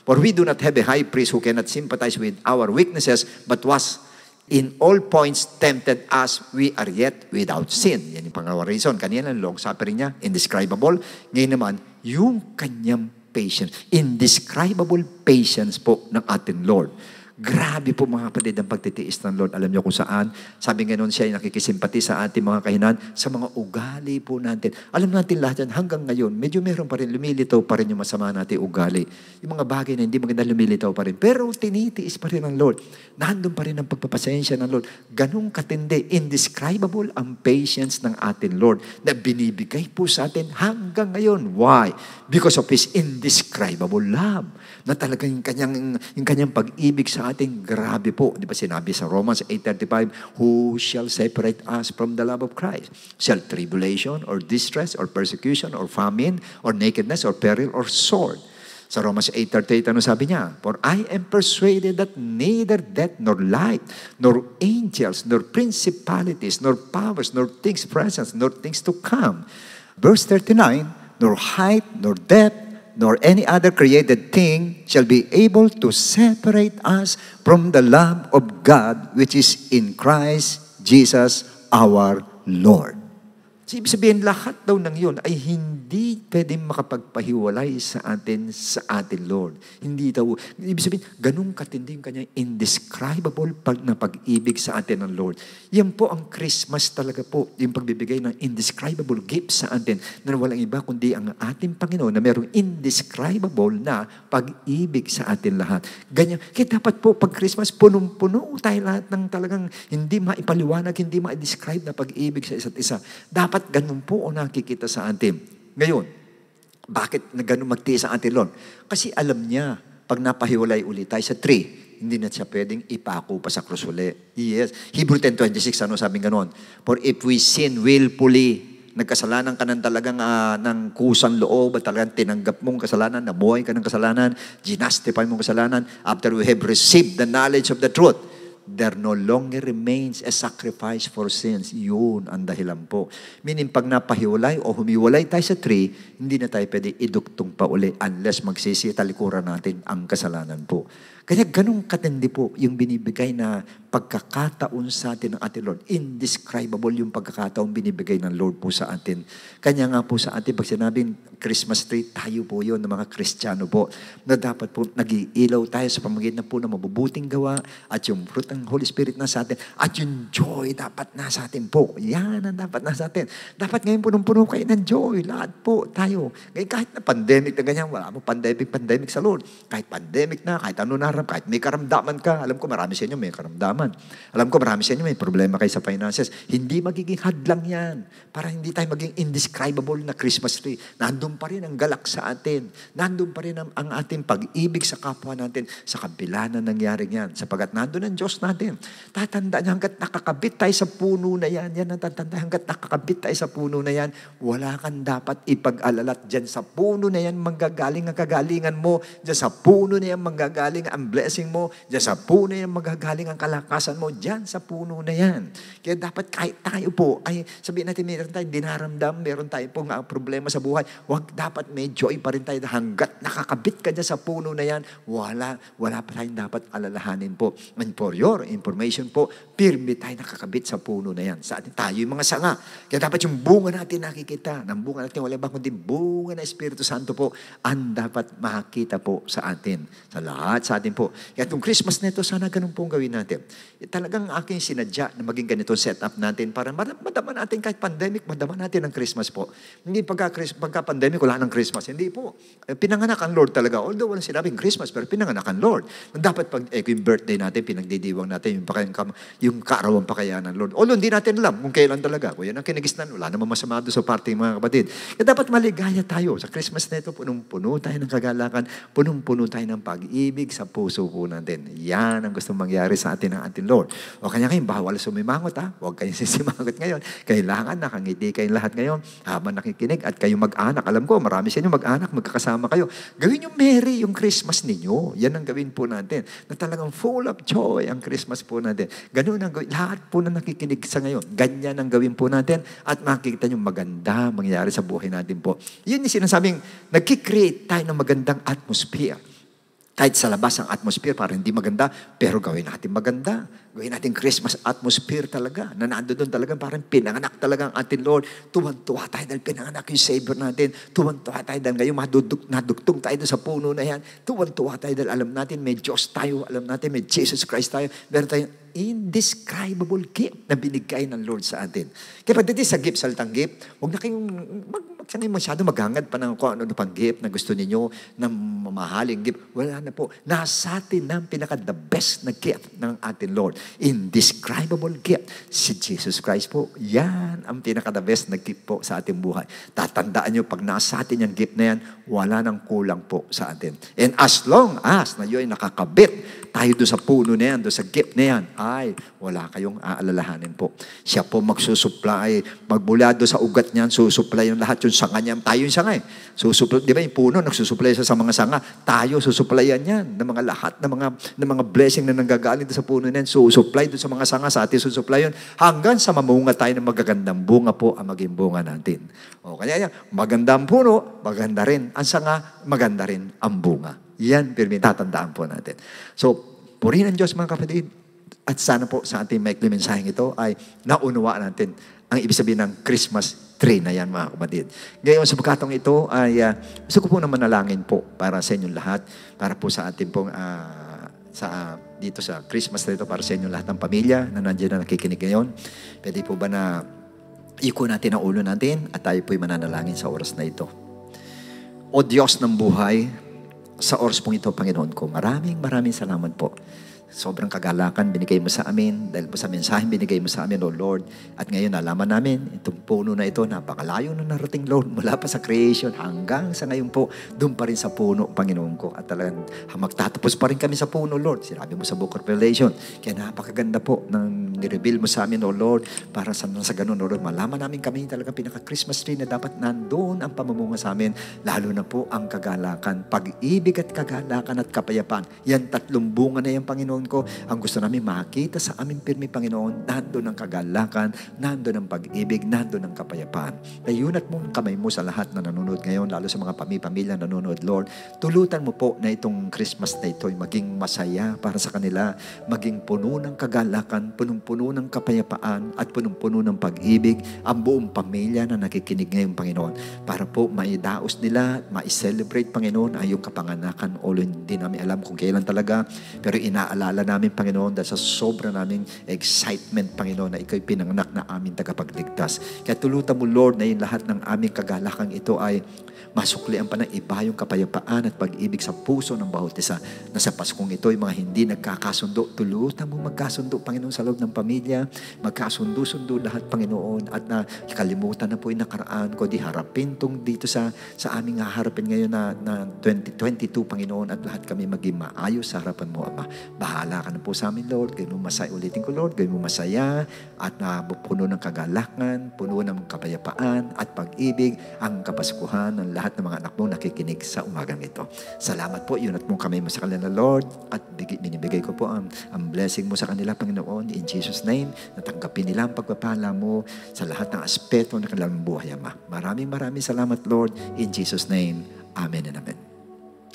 For we do not have a high priest who cannot sympathize with our weaknesses, but was in all points tempted as we are yet without sin. Yan yung pangalawa reason. Kanina long suffering niya, indescribable. Ngayon naman, yung kanyang patience. Indescribable patience po ng ating Lord. Grabe po mga kapatid ang pagtitiis ng Lord. Alam niyo kung saan? Sabi nga noon siya ay nakikisimpati sa ating mga kahinaan, sa mga ugali po natin. Alam natin lahat yan, hanggang ngayon, medyo meron pa rin, lumilitaw pa rin yung masama natin ugali. Yung mga bagay na hindi maganda lumilitaw pa rin. Pero tinitiis pa rin ng Lord. Nandun pa rin ang pagpapasensya ng Lord. Ganong katindi, indescribable ang patience ng ating Lord na binibigay po sa atin hanggang ngayon. Why? Because of His indescribable love. Na talagang yung kanyang pag-ibig sa ating grabe po. Di ba sinabi sa Romans 8:35, who shall separate us from the love of Christ? Shall tribulation or distress or persecution or famine or nakedness or peril or sword? Sa Romans 8:38, ano sabi niya? For I am persuaded that neither death nor life, nor angels, nor principalities, nor powers, nor things present, nor things to come. Verse 39, nor height, nor depth, nor any other created thing shall be able to separate us from the love of God which is in Christ Jesus our Lord. So, ibig sabihin, lahat daw ng yun ay hindi pwedeng makapagpahiwalay sa atin Lord. Hindi daw. Ibig sabihin, ganun katindi yung kanyang indescribable na pag-ibig sa atin ng Lord. Yan po ang Christmas talaga po, yung pagbibigay ng indescribable gift sa atin na walang iba kundi ang ating Panginoon na mayroong indescribable na pag-ibig sa atin lahat. Ganyan. Kaya dapat po, pag Christmas, punong-puno tayo lahat ng talagang hindi maipaliwanag, hindi ma-describe na pag-ibig sa isa't isa. Dapat ganun po o nakikita sa atin. Ngayon, bakit na ganun magtiis ang atin Lord? Kasi alam niya, pag napahiwalay ulit tayo sa 3, hindi na siya pwedeng ipako pa sa krus uli. Yes. Hebrew 10:26, ano sabing ganun? For if we sin willfully, nagkasalanan ka ng talagang ng kusang loob at talagang tinanggap mong kasalanan, nabuhay ka ng kasalanan, ginastify mong kasalanan, after we have received the knowledge of the truth, there no longer remains a sacrifice for sins. Yun ang dahilan po. Meaning, pag napahiwalay o humiwalay tayo sa 3, hindi na tayo pwede iduktong pa uli unless magsisi-talikuran natin ang kasalanan po. Kaya ganun katindi po yung binibigay na pagkakataon sa atin ng ating Lord. Indescribable yung pagkakataon binibigay ng Lord po sa atin. Kanya nga po sa atin, pag sinabing Christmas tree, tayo po yun, ng mga Kristiyano po, na dapat po nag-iilaw tayo sa pamagitan po ng mabubuting gawa at yung fruit ng Holy Spirit na sa atin at yung joy dapat nasa atin po. Yan ang dapat nasa atin. Dapat ngayon punong-puno kayo ng joy. Lahat po tayo. Ngayon kahit na pandemic na ganyan, wala mo pandemic sa Lord. Kahit pandemic na, kahit ano na, kahit may karamdaman ka, alam ko marami sa inyo may karamdaman. Alam ko marami sa inyo may problema kayo sa finances. Hindi magiging hadlang yan para hindi tayo maging indescribable na Christmas tree. Nandun pa rin ang galak sa atin. Nandun pa rin ang ating pag-ibig sa kapwa natin sa kabila na nangyari yan. Sapagat nandun ang Diyos natin. Tatandaan hanggat nakakabit tayo sa puno na yan. Yan ang tatandaan hanggat nakakabit tayo sa puno na yan. Wala kang dapat ipag-alalat. Diyan sa puno na yan manggagaling ang kagalingan mo. Diyan sa puno na yan manggagaling ang blessing mo. Diyan sa puno na yan manggagaling ang kalakasan mo. Diyan sa puno na yan. Kaya dapat kahit tayo po, ay sabihin natin meron tayong dinaramdam, meron tayo pong problema sa buhay, dapat may joy pa rin tayo hanggat nakakabit ka dyan sa puno na yan, wala pa tayong dapat alalahanin po. And for your information po, pirmi tayo nakakabit sa puno na yan. Sa atin tayo yung mga sanga. Kaya dapat yung bunga natin nakikita. Ng bunga natin, wala ba kundi bunga ng Espiritu Santo po, ang dapat makakita po sa atin. Sa lahat sa atin po. Kaya itong Christmas na ito, sana ganun pong gawin natin. Talagang aking sinadya na maging ganito setup natin para madama natin kahit pandemic, madama natin ang Christmas po. Hindi pagka pandemic, wala ng Christmas. Hindi po. Pinanganak ang Lord talaga. Although walang sinabing Christmas, pero pinanganak ang Lord. Dapat pag yung birthday natin, pinagdidiwang natin yung kaarawan pa kaya ng Lord. Although hindi natin alam kung kailan talaga. Kung yan ang kinagisnan, wala naman masama doon sa party mga kapatid. Kaya dapat maligaya tayo. Sa Christmas na ito, punong-puno tayo ng kagalakan, punong-puno tayo ng pag-ibig sa puso po natin. Yan ang gustong mangyari sa atin ng ating Lord. O kanya kayong bawal sumimangot ha. Huwag kayong sisimangot ngayon. Kailangan nakangiti kayong lahat ngayon habang nakikinig at kayong mag-anak. Alam ko, marami sa inyo mag-anak, magkakasama kayo. Gawin yung merry yung Christmas ninyo. Yan ang gawin po natin. Na talagang full of joy ang Christmas po natin. Ganun ang gawin. Lahat po na nakikinig sa ngayon. Ganyan ang gawin po natin at makikita yung maganda mangyayari sa buhay natin po. Yun yung sinasabing, nagkikreate tayo ng magandang atmosphere. Kahit sa labas ang atmosphere, parang hindi maganda, pero gawin natin maganda. Gawin natin Christmas atmosphere talaga. Na nando doon talaga, parang pinanganak talaga ang ating Lord. Tuwan-tuwa tayo dahil pinanganak yung Savior natin. Tuwan-tuwa tayo dahil ngayon nadugtong tayo doon sa puno na yan. Tuwan-tuwa tayo dahil alam natin may Diyos tayo. Alam natin may Jesus Christ tayo. Meron tayong indescribable gift na binigay ng Lord sa atin. Kaya pagdating sa gift, salitang gift, huwag na kayong masyado maghangad pa ng kung ano pang gift na gusto ninyo, na mamahaling gift. Wala na po. Nasa atin ang pinaka-the best na gift ng ating Lord. Indescribable gift. Si Jesus Christ po. Yan ang pinaka-the best na gift po sa ating buhay. Tatandaan nyo, pag nasa atin yung gift na yan, wala nang kulang po sa atin. And as long as na yun ay nakakabit tayo doon sa puno na yan, doon sa gift na yan, ay wala kayong aalalahanin po. Siya po magsusupply, magmula doon sa ugat niyan, susupply yung lahat yung sanga niyan. Tayo yung sanga eh. Susupply, di ba yung puno, nagsusupply siya sa mga sanga. Tayo, susuplayan yan ng mga lahat, ng mga blessing na nanggagaling doon sa puno niyan. Susupply doon sa mga sanga, sa atin susupply yun. Hanggang sa mamunga tayo ng magagandang bunga po ang maging bunga natin. O, kaya yan, magandang puno, maganda rin. Ang sanga, maganda rin ang bunga. Yan, pirmi, tatandaan po natin. So, purihin ang Diyos mga kapatid. At sana po sa ating maikli mensaheng ito ay naunawaan natin ang ibig sabihin ng Christmas tree na yan mga kapatid. Ngayon sa pagkatong ito ay gusto ko po na manalangin po para sa inyong lahat, para po sa ating pong dito sa Christmas tree ito, para sa inyong lahat ng pamilya na nandiyan na nakikinig ngayon. Pwede po ba na iko natin ang ulo natin at tayo po'y mananalangin sa oras na ito. O Diyos ng buhay, sa oras pong ito, Panginoon ko, maraming salamat po. Sobrang kagalakan binigay mo sa amin dahil po sa mensaheng binigay mo sa amin, O Lord. At ngayon nalaman namin, itong puno na ito, napakalayo na narating, Lord, mula pa sa creation hanggang sa ngayon po, doon pa rin sa puno, Panginoon ko. At talagang magtatapos pa rin kami sa puno, Lord. Sinabi mo sa Book of Revelation. Kaya napakaganda po ng nireveal mo sa amin, O Lord, para sa ganun, O Lord, malaman namin kami talagang pinaka-Christmas tree na dapat nandoon ang pamamunga sa amin, lalo na po ang kagalakan, pag-ibig at kagalakan at kapayapaan. Yan tatlong bunga na yan, Panginoon ko, ang gusto namin makita sa aming pirmi, Panginoon, nando ng kagalakan, nando ng pag-ibig, nando ng kapayapaan. Layunat mo ang kamay mo sa lahat na nanonood ngayon, lalo sa mga pamilya nanonood, Lord. Tulutan mo po na itong Christmas na ito ay maging masaya para sa kanila, maging puno ng kagalakan, punong-puno ng kapayapaan, at punong-puno ng pag-ibig, ang buong pamilya na nakikinig ngayon, Panginoon, para po maidaos nila, ma-celebrate, Panginoon, ay yung kapanganakan. O hindi namin alam kung kailan talaga, pero inaalala namin, Panginoon, dahil sa sobra naming excitement, Panginoon, na ikaw'y pinanganak na aming tagapagligtas. Kaya tulutan mo, Lord, na yung lahat ng aming kagalakang ito ay masuklian pa ng iba yung kapayapaan at pag-ibig sa puso ng bawat isa, na sa Paskong ito, yung mga hindi nagkakasundo, tulutan mo magkasundo, Panginoon, sa loob ng pamilya, magkasundo-sundo lahat, Panginoon, at na kalimutan na po yung nakaraan ko, di harapin tong dito sa aming haharapin ngayon na 2022, Panginoon, at lahat kami maging maayos sa harapan mo, Ama. Bahala ka na po sa amin, Lord. Gawin mo masaya, ulitin ko, Lord, gawin mo masaya at puno ng kagalakan, puno ng kapayapaan at pag-ibig ang kapaskuhan ng lahat ng mga anak mo nakikinig sa umagang ito. Salamat po, yun at mong kamay mo sa kanila, Lord, at binibigay ko po ang blessing mo sa kanila, Panginoon, in Jesus' name. Natanggapin nila ang pagpapala mo sa lahat ng aspeto ng kanilang buhay, Ama. Maraming salamat, Lord, in Jesus' name. Amen and amen.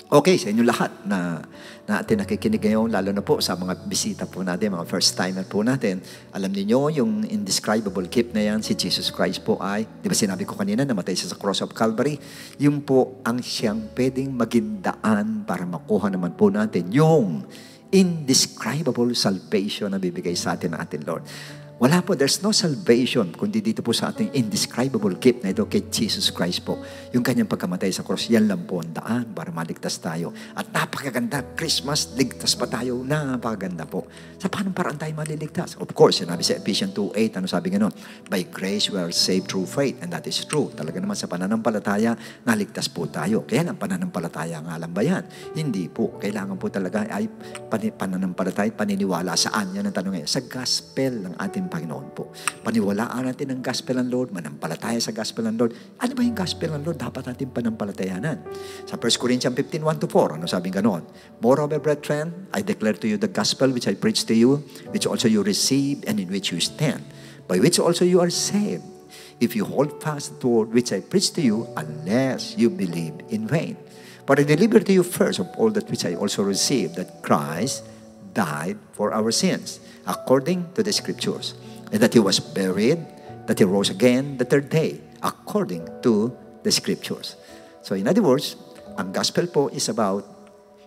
Okay, sa inyo lahat na atin nakikinig ngayon, lalo na po sa mga bisita po natin, mga first timer po natin, alam niyo yung indescribable gift na yan, si Jesus Christ po ay, di ba sinabi ko kanina, namatay siya sa cross of Calvary, yung po ang siyang pwedeng maging daan para makuha naman po natin yung indescribable salvation na bibigay sa atin ng ating Lord. Wala po, there's no salvation kundi dito po sa ating indescribable gift na ito kay Jesus Christ po. Yung kanyang pagkamatay sa cross, yan lang po ang daan para maligtas tayo. At napakaganda, Christmas, ligtas pa tayo, napakaganda po. Sa paanong paraan tayo maliligtas? Of course, sinabi sa Ephesians 2:8, ano sabi nga nun? By grace we are saved through faith, and that is true. Talaga naman sa pananampalataya, naligtas po tayo. Kaya lang pananampalataya nga lang ba yan? Hindi po. Kailangan po talaga ay pananampalataya, paniniwala. Saan? Yan ang tanong ngayon. Sa gospel ng ating Panginoon po. Paniwalaan natin ang gospel ng Lord, manampalataya sa gospel ng Lord. Ano ba yung gospel ng Lord? Dapat natin panampalatayanan. Sa 1 Corinthians 15:1-4, ano sabi ganon? Moreover, brethren, I declare to you the gospel which I preach to you, which also you received and in which you stand, by which also you are saved, if you hold fast the word which I preach to you, unless you believe in vain. For I delivered to you first of all that which I also received, that Christ died for our sins, according to the Scriptures, and that He was buried, that He rose again the third day, according to the Scriptures. So in other words, ang gospel po is about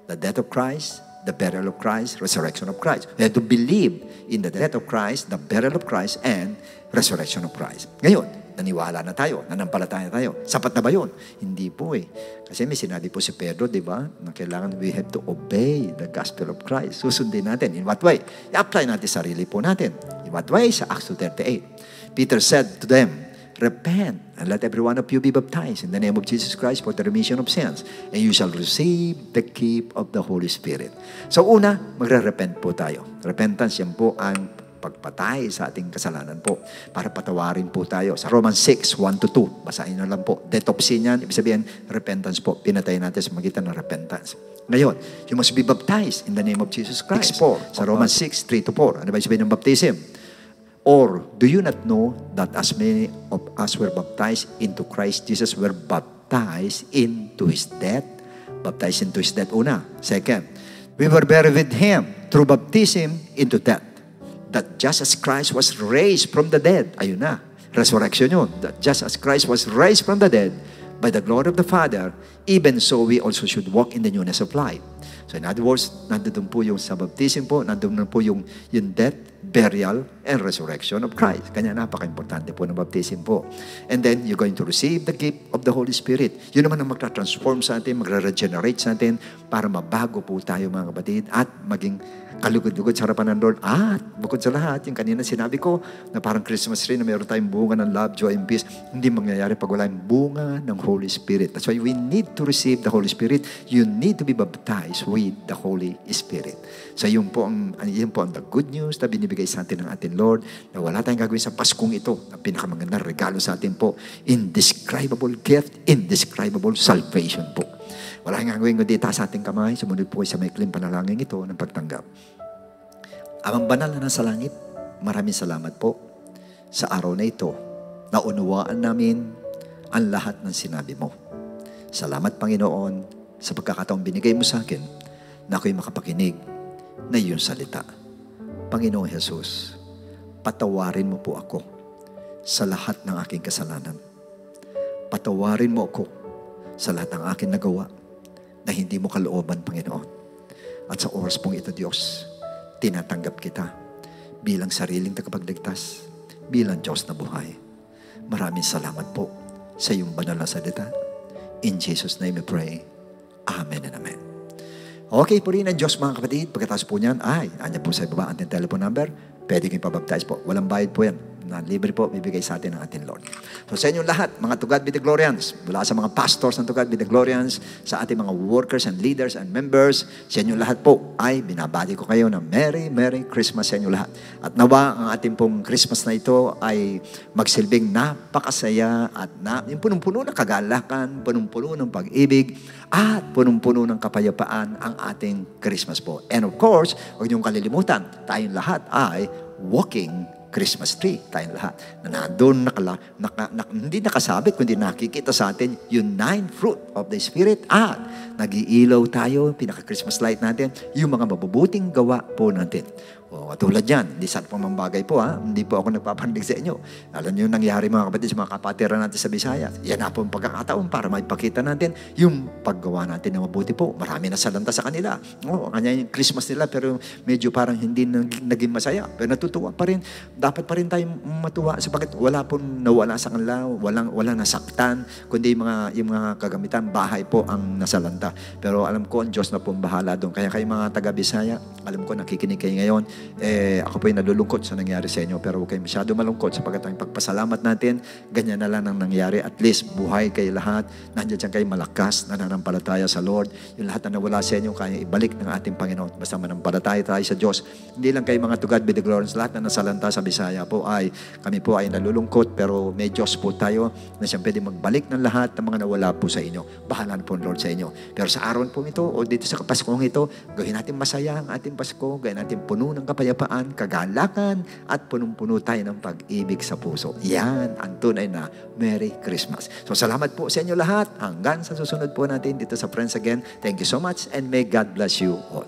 the death of Christ, the burial of Christ, resurrection of Christ. We have to believe in the death of Christ, the burial of Christ, and resurrection of Christ. Ngayon, naniwala na tayo, nanampalataya na tayo. Sapat na ba yun? Hindi po eh. Kasi may sinabi po si Pedro, di ba, na kailangan we have to obey the gospel of Christ. Susundin natin. In what way? I-apply natin sarili po natin. In what way? Sa Acts 2:38. Peter said to them, repent And let every one of you be baptized in the name of Jesus Christ for the remission of sins. And you shall receive the gift of the Holy Spirit. So una, magre-repent po tayo. Repentance, yan po ang pagpatay sa ating kasalanan po para patawarin po tayo. Sa Romans 6, 1-2, basahin na lang po. Death of sin yan, ibig sabihin, repentance po. Pinatay natin sa magitan ng repentance. Ngayon, you must be baptized in the name of Jesus Christ. Sa Romans 6, 3-4, ano ba sabihin ng baptism? Or, do you not know that as many of us were baptized into Christ Jesus were baptized into His death? Baptized into His death, una. Second, we were buried with Him through baptism into death. That just as Christ was raised from the dead, ayun na, resurrection yun. That just as Christ was raised from the dead by the glory of the Father, even so we also should walk in the newness of life. So in other words, nandun po yung sa baptism po, nandun po yung death, burial, and resurrection of Christ. Kanya napaka-importante po ng baptism po. And then, you're going to receive the gift of the Holy Spirit. Yun naman ang magta-transform sa atin, magre-regenerate sa atin para mabago po tayo mga kapatid at maging kalugod-lugod sa harapan ng Lord. At bukod sa lahat, yung kanina sinabi ko na parang Christmas tree na mayroon tayong bunga ng love, joy, and peace, hindi mangyayari pag wala yung bunga ng Holy Spirit. That's why we need to receive the Holy Spirit. You need to be baptized with the Holy Spirit. So yun po ang the good news na binibigay sa atin ng ating Lord na wala tayong gagawin sa Paskong ito na pinakamagandang regalo sa atin po. Indescribable gift, indescribable salvation po. Wala kang gagawin kundi itaas sa ating kamay, sumunod po sa maikling panalangin ito ng pagtanggap. Amang banal na nasa langit, maraming salamat po sa araw na ito. Naunawaan namin ang lahat ng sinabi mo. Salamat, Panginoon, sa pagkakataong binigay mo sa akin na ako'y makapakinig na iyong salita. Panginoong Jesus, patawarin mo po ako sa lahat ng aking kasalanan. Patawarin mo ako sa lahat ng aking nagawa na hindi mo kalooban, Panginoon. At sa oras pong ito, Diyos, tinatanggap kita bilang sariling tagapagligtas, bilang Diyos na buhay. Maraming salamat po sa iyong banal na salita. In Jesus' name we pray. Amen and amen. Okay po rin ang Diyos mga kapatid. Pagkatapos po niyan, anya po sa ibaba ang ating telephone number. Pwede kayong pabaptize po. Walang bayad po yan. Na libre po, bibigay sa atin ng ating Lord. So sa inyong lahat, mga to God be the glorians, mula sa mga pastors ng to God be the glorians, sa ating mga workers and leaders and members, sa inyong lahat po ay binabati ko kayo ng Merry, Merry Christmas sa inyong lahat. At nawa ang ating pong Christmas na ito ay magsilbing napakasaya at yung punong-puno ng kagalakan, punong-puno ng pag-ibig, at punong-puno ng kapayapaan ang ating Christmas po. And of course, huwag niyong kalilimutan, tayong lahat ay walking Christmas tree, tayong lahat. Na nandun, hindi nakasabit, kundi nakikita sa atin yung 9 fruit of the Spirit. At nag-iilaw tayo, pinaka-Christmas light natin, yung mga mabubuting gawa po natin. O, katulad yan, hindi saan pong mambagay po hindi po ako nagpapandig sa inyo. Alam niyo yung nangyari mga kapatid sa mga kapatiran natin sa Bisaya. Yan na po ang pagkakataon para maipakita natin yung paggawa natin na mabuti po. Marami na salanta sa kanila. Kanya yung Christmas nila pero medyo parang hindi naging masaya. Pero natutuwa pa rin. Dapat pa rin tayong matuwa sapagkat wala pong nawala sa kanila, wala nasaktan, kundi yung mga kagamitan, bahay po ang nasalanta. Pero alam ko, ang Diyos na po ang bahala doon. Kaya kayo mga taga-Bisaya, alam ko nakikinig kayo ngayon, ako po ay nalulungkot sa nangyari sa inyo, pero huwag kayo masyado malungkot sapagkat ang pagpasalamat natin, ganyan na lang ang nangyari. At least, buhay kayo lahat, nandiyan dyan kayo malakas, nananampalataya sa Lord. Yung lahat na nawala sa inyo, kaya ibalik ng ating Panginoon. Basta manampalataya tayo sa Diyos. Hindi lang kayo mga to God be the glorious, lahat na nasalanta sa Bisaya po kami po ay nalulungkot, pero may Diyos po tayo na siyang pwede magbalik ng lahat ng mga nawala po sa inyo. Bahala na po ang Lord sa inyo. Pero sa araw po ito, o dito sa Paskong ito, gawin natin masaya ang ating Pasko, gawin natin puno ng kapayapaan, kagalakan, at punong-puno tayo ng pag-ibig sa puso. Yan ang tunay na Merry Christmas. So salamat po sa inyo lahat. Hanggang sa susunod po natin dito sa Friends Again. Thank you so much and may God bless you all.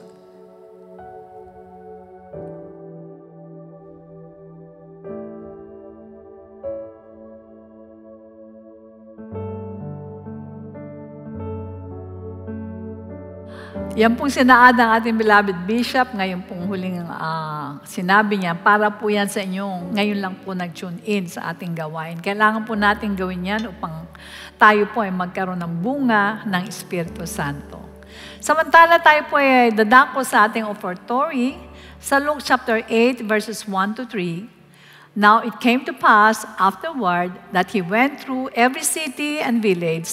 Yan pong sinaad ng ating beloved Bishop, ngayon pong huling sinabi niya, para po yan sa inyo, ngayon lang po nag-tune in sa ating gawain. Kailangan po natin gawin yan upang tayo po ay magkaroon ng bunga ng Espiritu Santo. Samantala tayo po ay dadako sa ating offertory sa Luke chapter 8 verses 1 to 3. Now it came to pass afterward that he went through every city and village,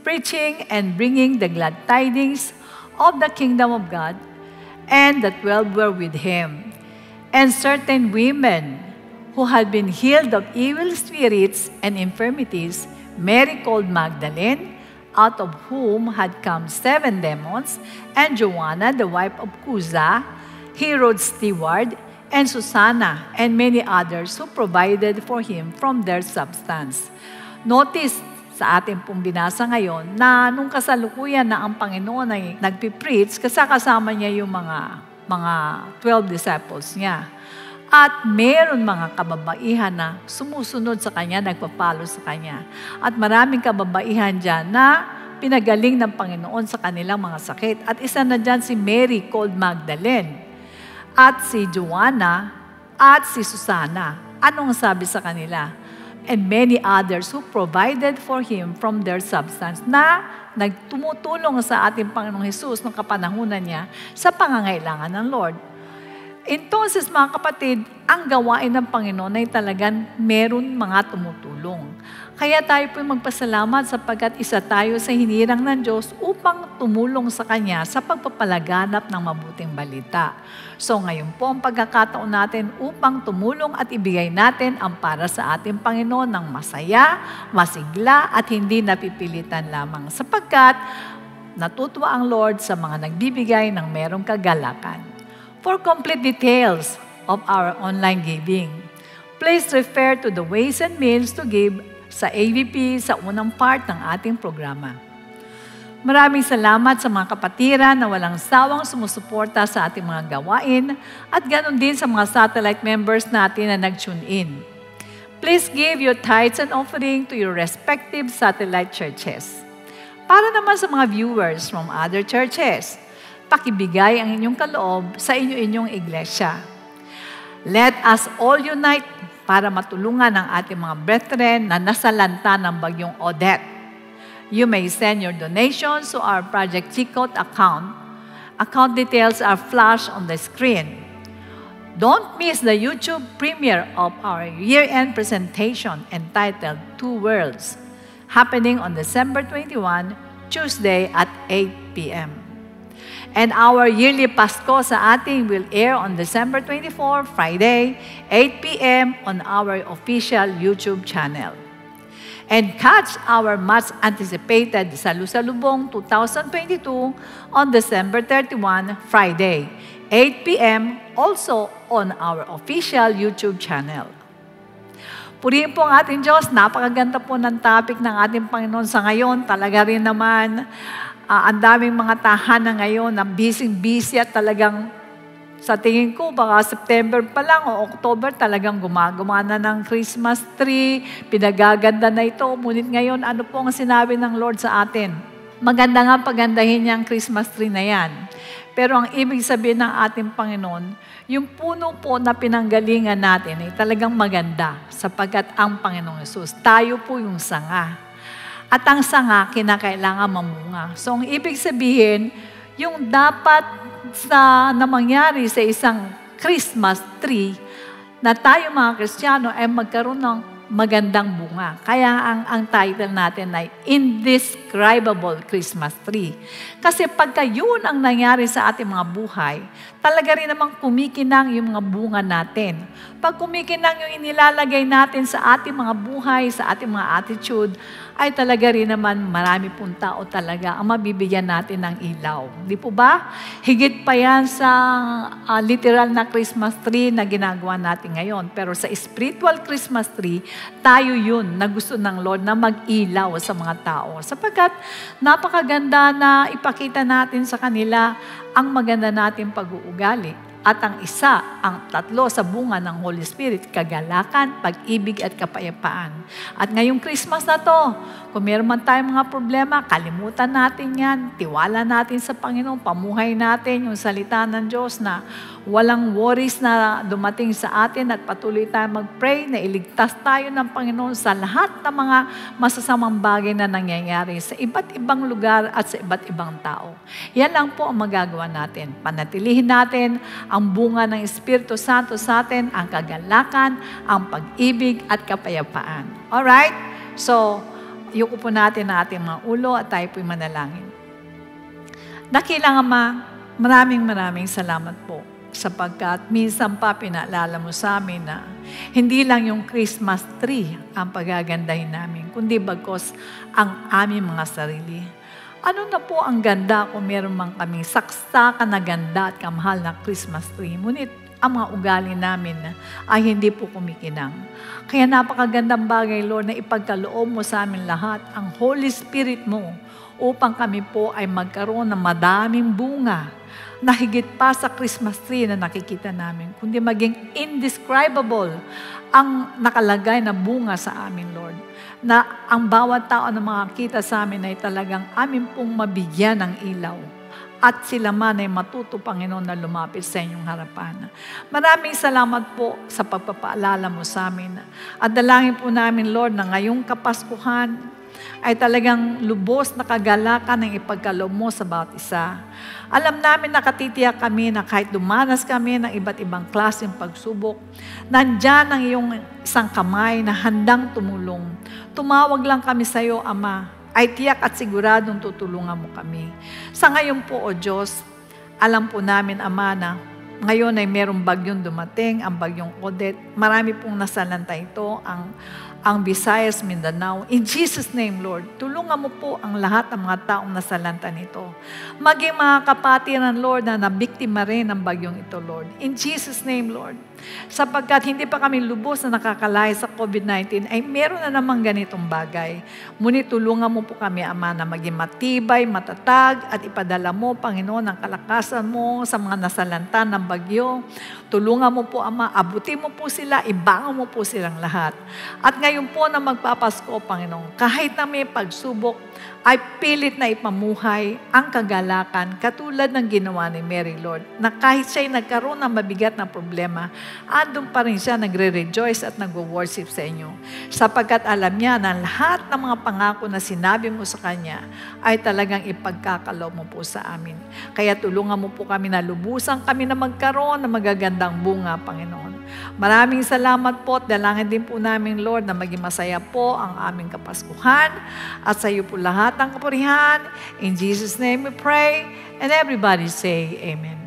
preaching and bringing the glad tidings of the kingdom of God, and the 12 were with him. And certain women who had been healed of evil spirits and infirmities, Mary called Magdalene, out of whom had come 7 demons, and Joanna, the wife of Cuza, Herod's steward, and Susanna, and many others who provided for him from their substance. Notice sa ating pong binasa ngayon na nung kasalukuyan na ang Panginoon ay nagpipreach, kasama niya yung mga 12 disciples niya. At meron mga kababaihan na sumusunod sa Kanya, nagpapalo sa Kanya. At maraming kababaihan dyan na pinagaling ng Panginoon sa kanilang mga sakit. At isa na dyan si Mary called Magdalene, at si Joanna, at si Susana. Anong sabi sa kanila? And many others who provided for him from their substance, na nagtumutulong sa ating Panginoong Hesus ng kapanahunan niya sa pangangailangan ng Lord. Entonces, mga kapatid, ang gawain ng Panginoon ay talagang meron mga tumutulong. Kaya tayo po magpasalamat sapagkat isa tayo sa hinirang ng Diyos upang tumulong sa Kanya sa pagpapalaganap ng mabuting balita. So ngayon po ang pagkakataon natin upang tumulong at ibigay natin ang para sa ating Panginoon ng masaya, masigla at hindi napipilitan lamang sapagkat natutuwa ang Lord sa mga nagbibigay ng merong kagalakan. For complete details of our online giving, please refer to the ways and means to give sa AVP sa unang part ng ating programa. Maraming salamat sa mga kapatiran na walang sawang sumusuporta sa ating mga gawain at ganon din sa mga satellite members natin na nag-tune in. Please give your tithes and offering to your respective satellite churches. Para naman sa mga viewers from other churches, pakibigay ang inyong kaloob sa inyong iglesia. Let us all unite para matulungan ang ating mga brethren na nasalanta ng bagyong Odette. You may send your donations to our Project Chikot account. Account details are flashed on the screen. Don't miss the YouTube premiere of our year-end presentation entitled Two Worlds, happening on December 21, Tuesday at 8 p.m. And our yearly Pasko sa ating will air on December 24, Friday, 8 p.m. on our official YouTube channel. And catch our much anticipated Salu-Salubong 2022 on December 31, Friday, 8 p.m. also on our official YouTube channel. Purihin po ang ating Diyos. Napakaganda po ng topic ng ating Panginoon sa ngayon. Talaga rin naman, ang daming mga tahanan ngayon na busy-busy at talagang sa tingin ko, baka September pa lang o October talagang gumagumana ng Christmas tree, pinagaganda na ito. Ngunit ngayon, ano po ang sinabi ng Lord sa atin? Maganda nga pagandahin niya ang Christmas tree na yan. Pero ang ibig sabihin ng ating Panginoon, yung puno po na pinanggalingan natin ay talagang maganda sapagkat ang Panginoong Hesus, tayo po yung sanga. At ang sanga, kinakailangan mamunga. So, ang ibig sabihin, yung dapat na mangyari sa isang Christmas tree, na tayo mga Kristiyano ay magkaroon ng magandang bunga. Kaya ang title natin ay Indescribable Christmas Tree. Kasi pagka yun ang nangyari sa ating mga buhay, talaga rin namang kumikinang yung mga bunga natin. Pag kumikinang yung inilalagay natin sa ating mga buhay, sa ating mga attitude, ay talaga rin naman marami pong tao talaga ang mabibigyan natin ng ilaw. Di po ba? Higit pa yan sa literal na Christmas tree na ginagawa natin ngayon. Pero sa spiritual Christmas tree, tayo yun na gusto ng Lord na mag-ilaw sa mga tao. Sapagkat napakaganda na ipakita natin sa kanila ang maganda nating pag-uugali. At ang isa, ang tatlo sa bunga ng Holy Spirit, kagalakan, pag-ibig at kapayapaan. At ngayong Christmas na to, kung meron man tayong mga problema, kalimutan natin yan, tiwala natin sa Panginoon, pamuhay natin yung salita ng Diyos na walang worries na dumating sa atin at patuloy tayo mag-pray na iligtas tayo ng Panginoon sa lahat ng mga masasamang bagay na nangyayari sa iba't ibang lugar at sa iba't ibang tao. Yan lang po ang magagawa natin. Panatilihin natin ang bunga ng Espiritu Santo sa atin, ang kagalakan, ang pag-ibig at kapayapaan. Alright? So, yuko po natin ang ating mga ulo at tayo po'y manalangin. Dakilang Ama, maraming salamat po sapagkat minsan pa pinaalala mo sa amin na hindi lang yung Christmas tree ang pagagandahin namin, kundi bagkos ang aming mga sarili. Ano na po ang ganda kung meron man kaming saksakan na ganda at kamahal na Christmas tree, ngunit ang mga ugali namin ay hindi po kumikinang. Kaya napakagandang bagay, Lord, na ipagkaloob mo sa amin lahat ang Holy Spirit mo upang kami po ay magkaroon ng madaming bunga na higit pa sa Christmas tree na nakikita namin, kundi maging indescribable ang nakalagay na bunga sa amin, Lord. Na ang bawat tao na makakita sa amin ay talagang amin pong mabigyan ng ilaw. At sila man ay matuto, Panginoon, na lumapit sa inyong harapan. Maraming salamat po sa pagpapaalala mo sa amin. At dalangin po namin, Lord, na ngayong Kapaskuhan ay talagang lubos na kagalakan ng ipagkaloob mo sa bawat isa. Alam namin, nakatitiyak kami na kahit dumanas kami ng iba't ibang klaseng pagsubok, nandyan ang iyong isang kamay na handang tumulong. Tumawag lang kami sa iyo, Ama, ay tiyak at siguradong tutulungan mo kami. Sa ngayon po, O Diyos, alam po namin, Ama, na ngayon ay merong bagyong dumating, ang bagyong Odette. Marami pong nasalanta ito, ang Visayas, Mindanao. In Jesus' name, Lord, tulungan mo po ang lahat ng mga taong nasalanta nito. Maging mga kapatiran, Lord, na nabiktima rin ng bagyong ito, Lord. In Jesus' name, Lord. Sapagkat hindi pa kami lubos na nakakalaya sa COVID-19, ay meron na namang ganitong bagay. Ngunit tulungan mo po kami, Ama, na maging matibay, matatag, at ipadala mo, Panginoon, ang kalakasan mo sa mga nasalanta ng bagyo. Tulungan mo po, Ama, abutin mo po sila, ibangon mo po silang lahat. At ngayon po na magpapasko, Panginoon, kahit na may pagsubok, ay pilit na ipamuhay ang kagalakan katulad ng ginawa ni Mary, Lord, na kahit siya'y nagkaroon ng mabigat na problema, andun pa rin siya nagre-rejoice at nagwo-worship sa inyo. Sapagkat alam niya na lahat ng mga pangako na sinabi mo sa kanya ay talagang ipagkakaloob mo po sa amin. Kaya tulungan mo po kami na lubusan kami na magkaroon ng magagandang bunga, Panginoon. Maraming salamat po at dalangin din po namin, Lord, na maging masaya po ang aming Kapaskuhan at sa iyo po lahat ang kapurihan. In Jesus' name we pray and everybody say Amen.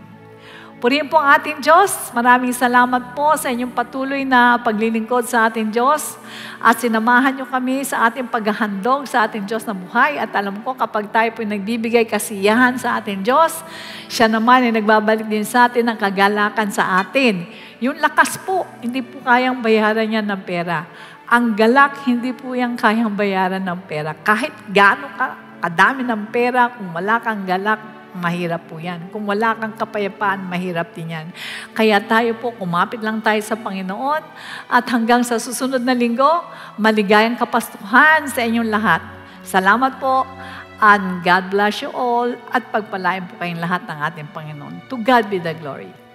Purihin po ang ating Diyos. Maraming salamat po sa inyong patuloy na paglilingkod sa ating Diyos at sinamahan niyo kami sa ating paghahandog sa ating Diyos na buhay. At alam ko, kapag tayo po nagbibigay kasiyahan sa ating Diyos, siya naman ay nagbabalik din sa atin ang kagalakan sa atin. Yung lakas po, hindi po kayang bayaran yan ng pera. Ang galak, hindi po yan kayang bayaran ng pera. Kahit gaano kadami ng pera, kung wala kang galak, mahirap po yan. Kung wala kang kapayapaan, mahirap din yan. Kaya tayo po, kumapit lang tayo sa Panginoon at hanggang sa susunod na linggo, maligayang Kapaskuhan sa inyong lahat. Salamat po and God bless you all at pagpalain po kayong lahat ng ating Panginoon. To God be the glory.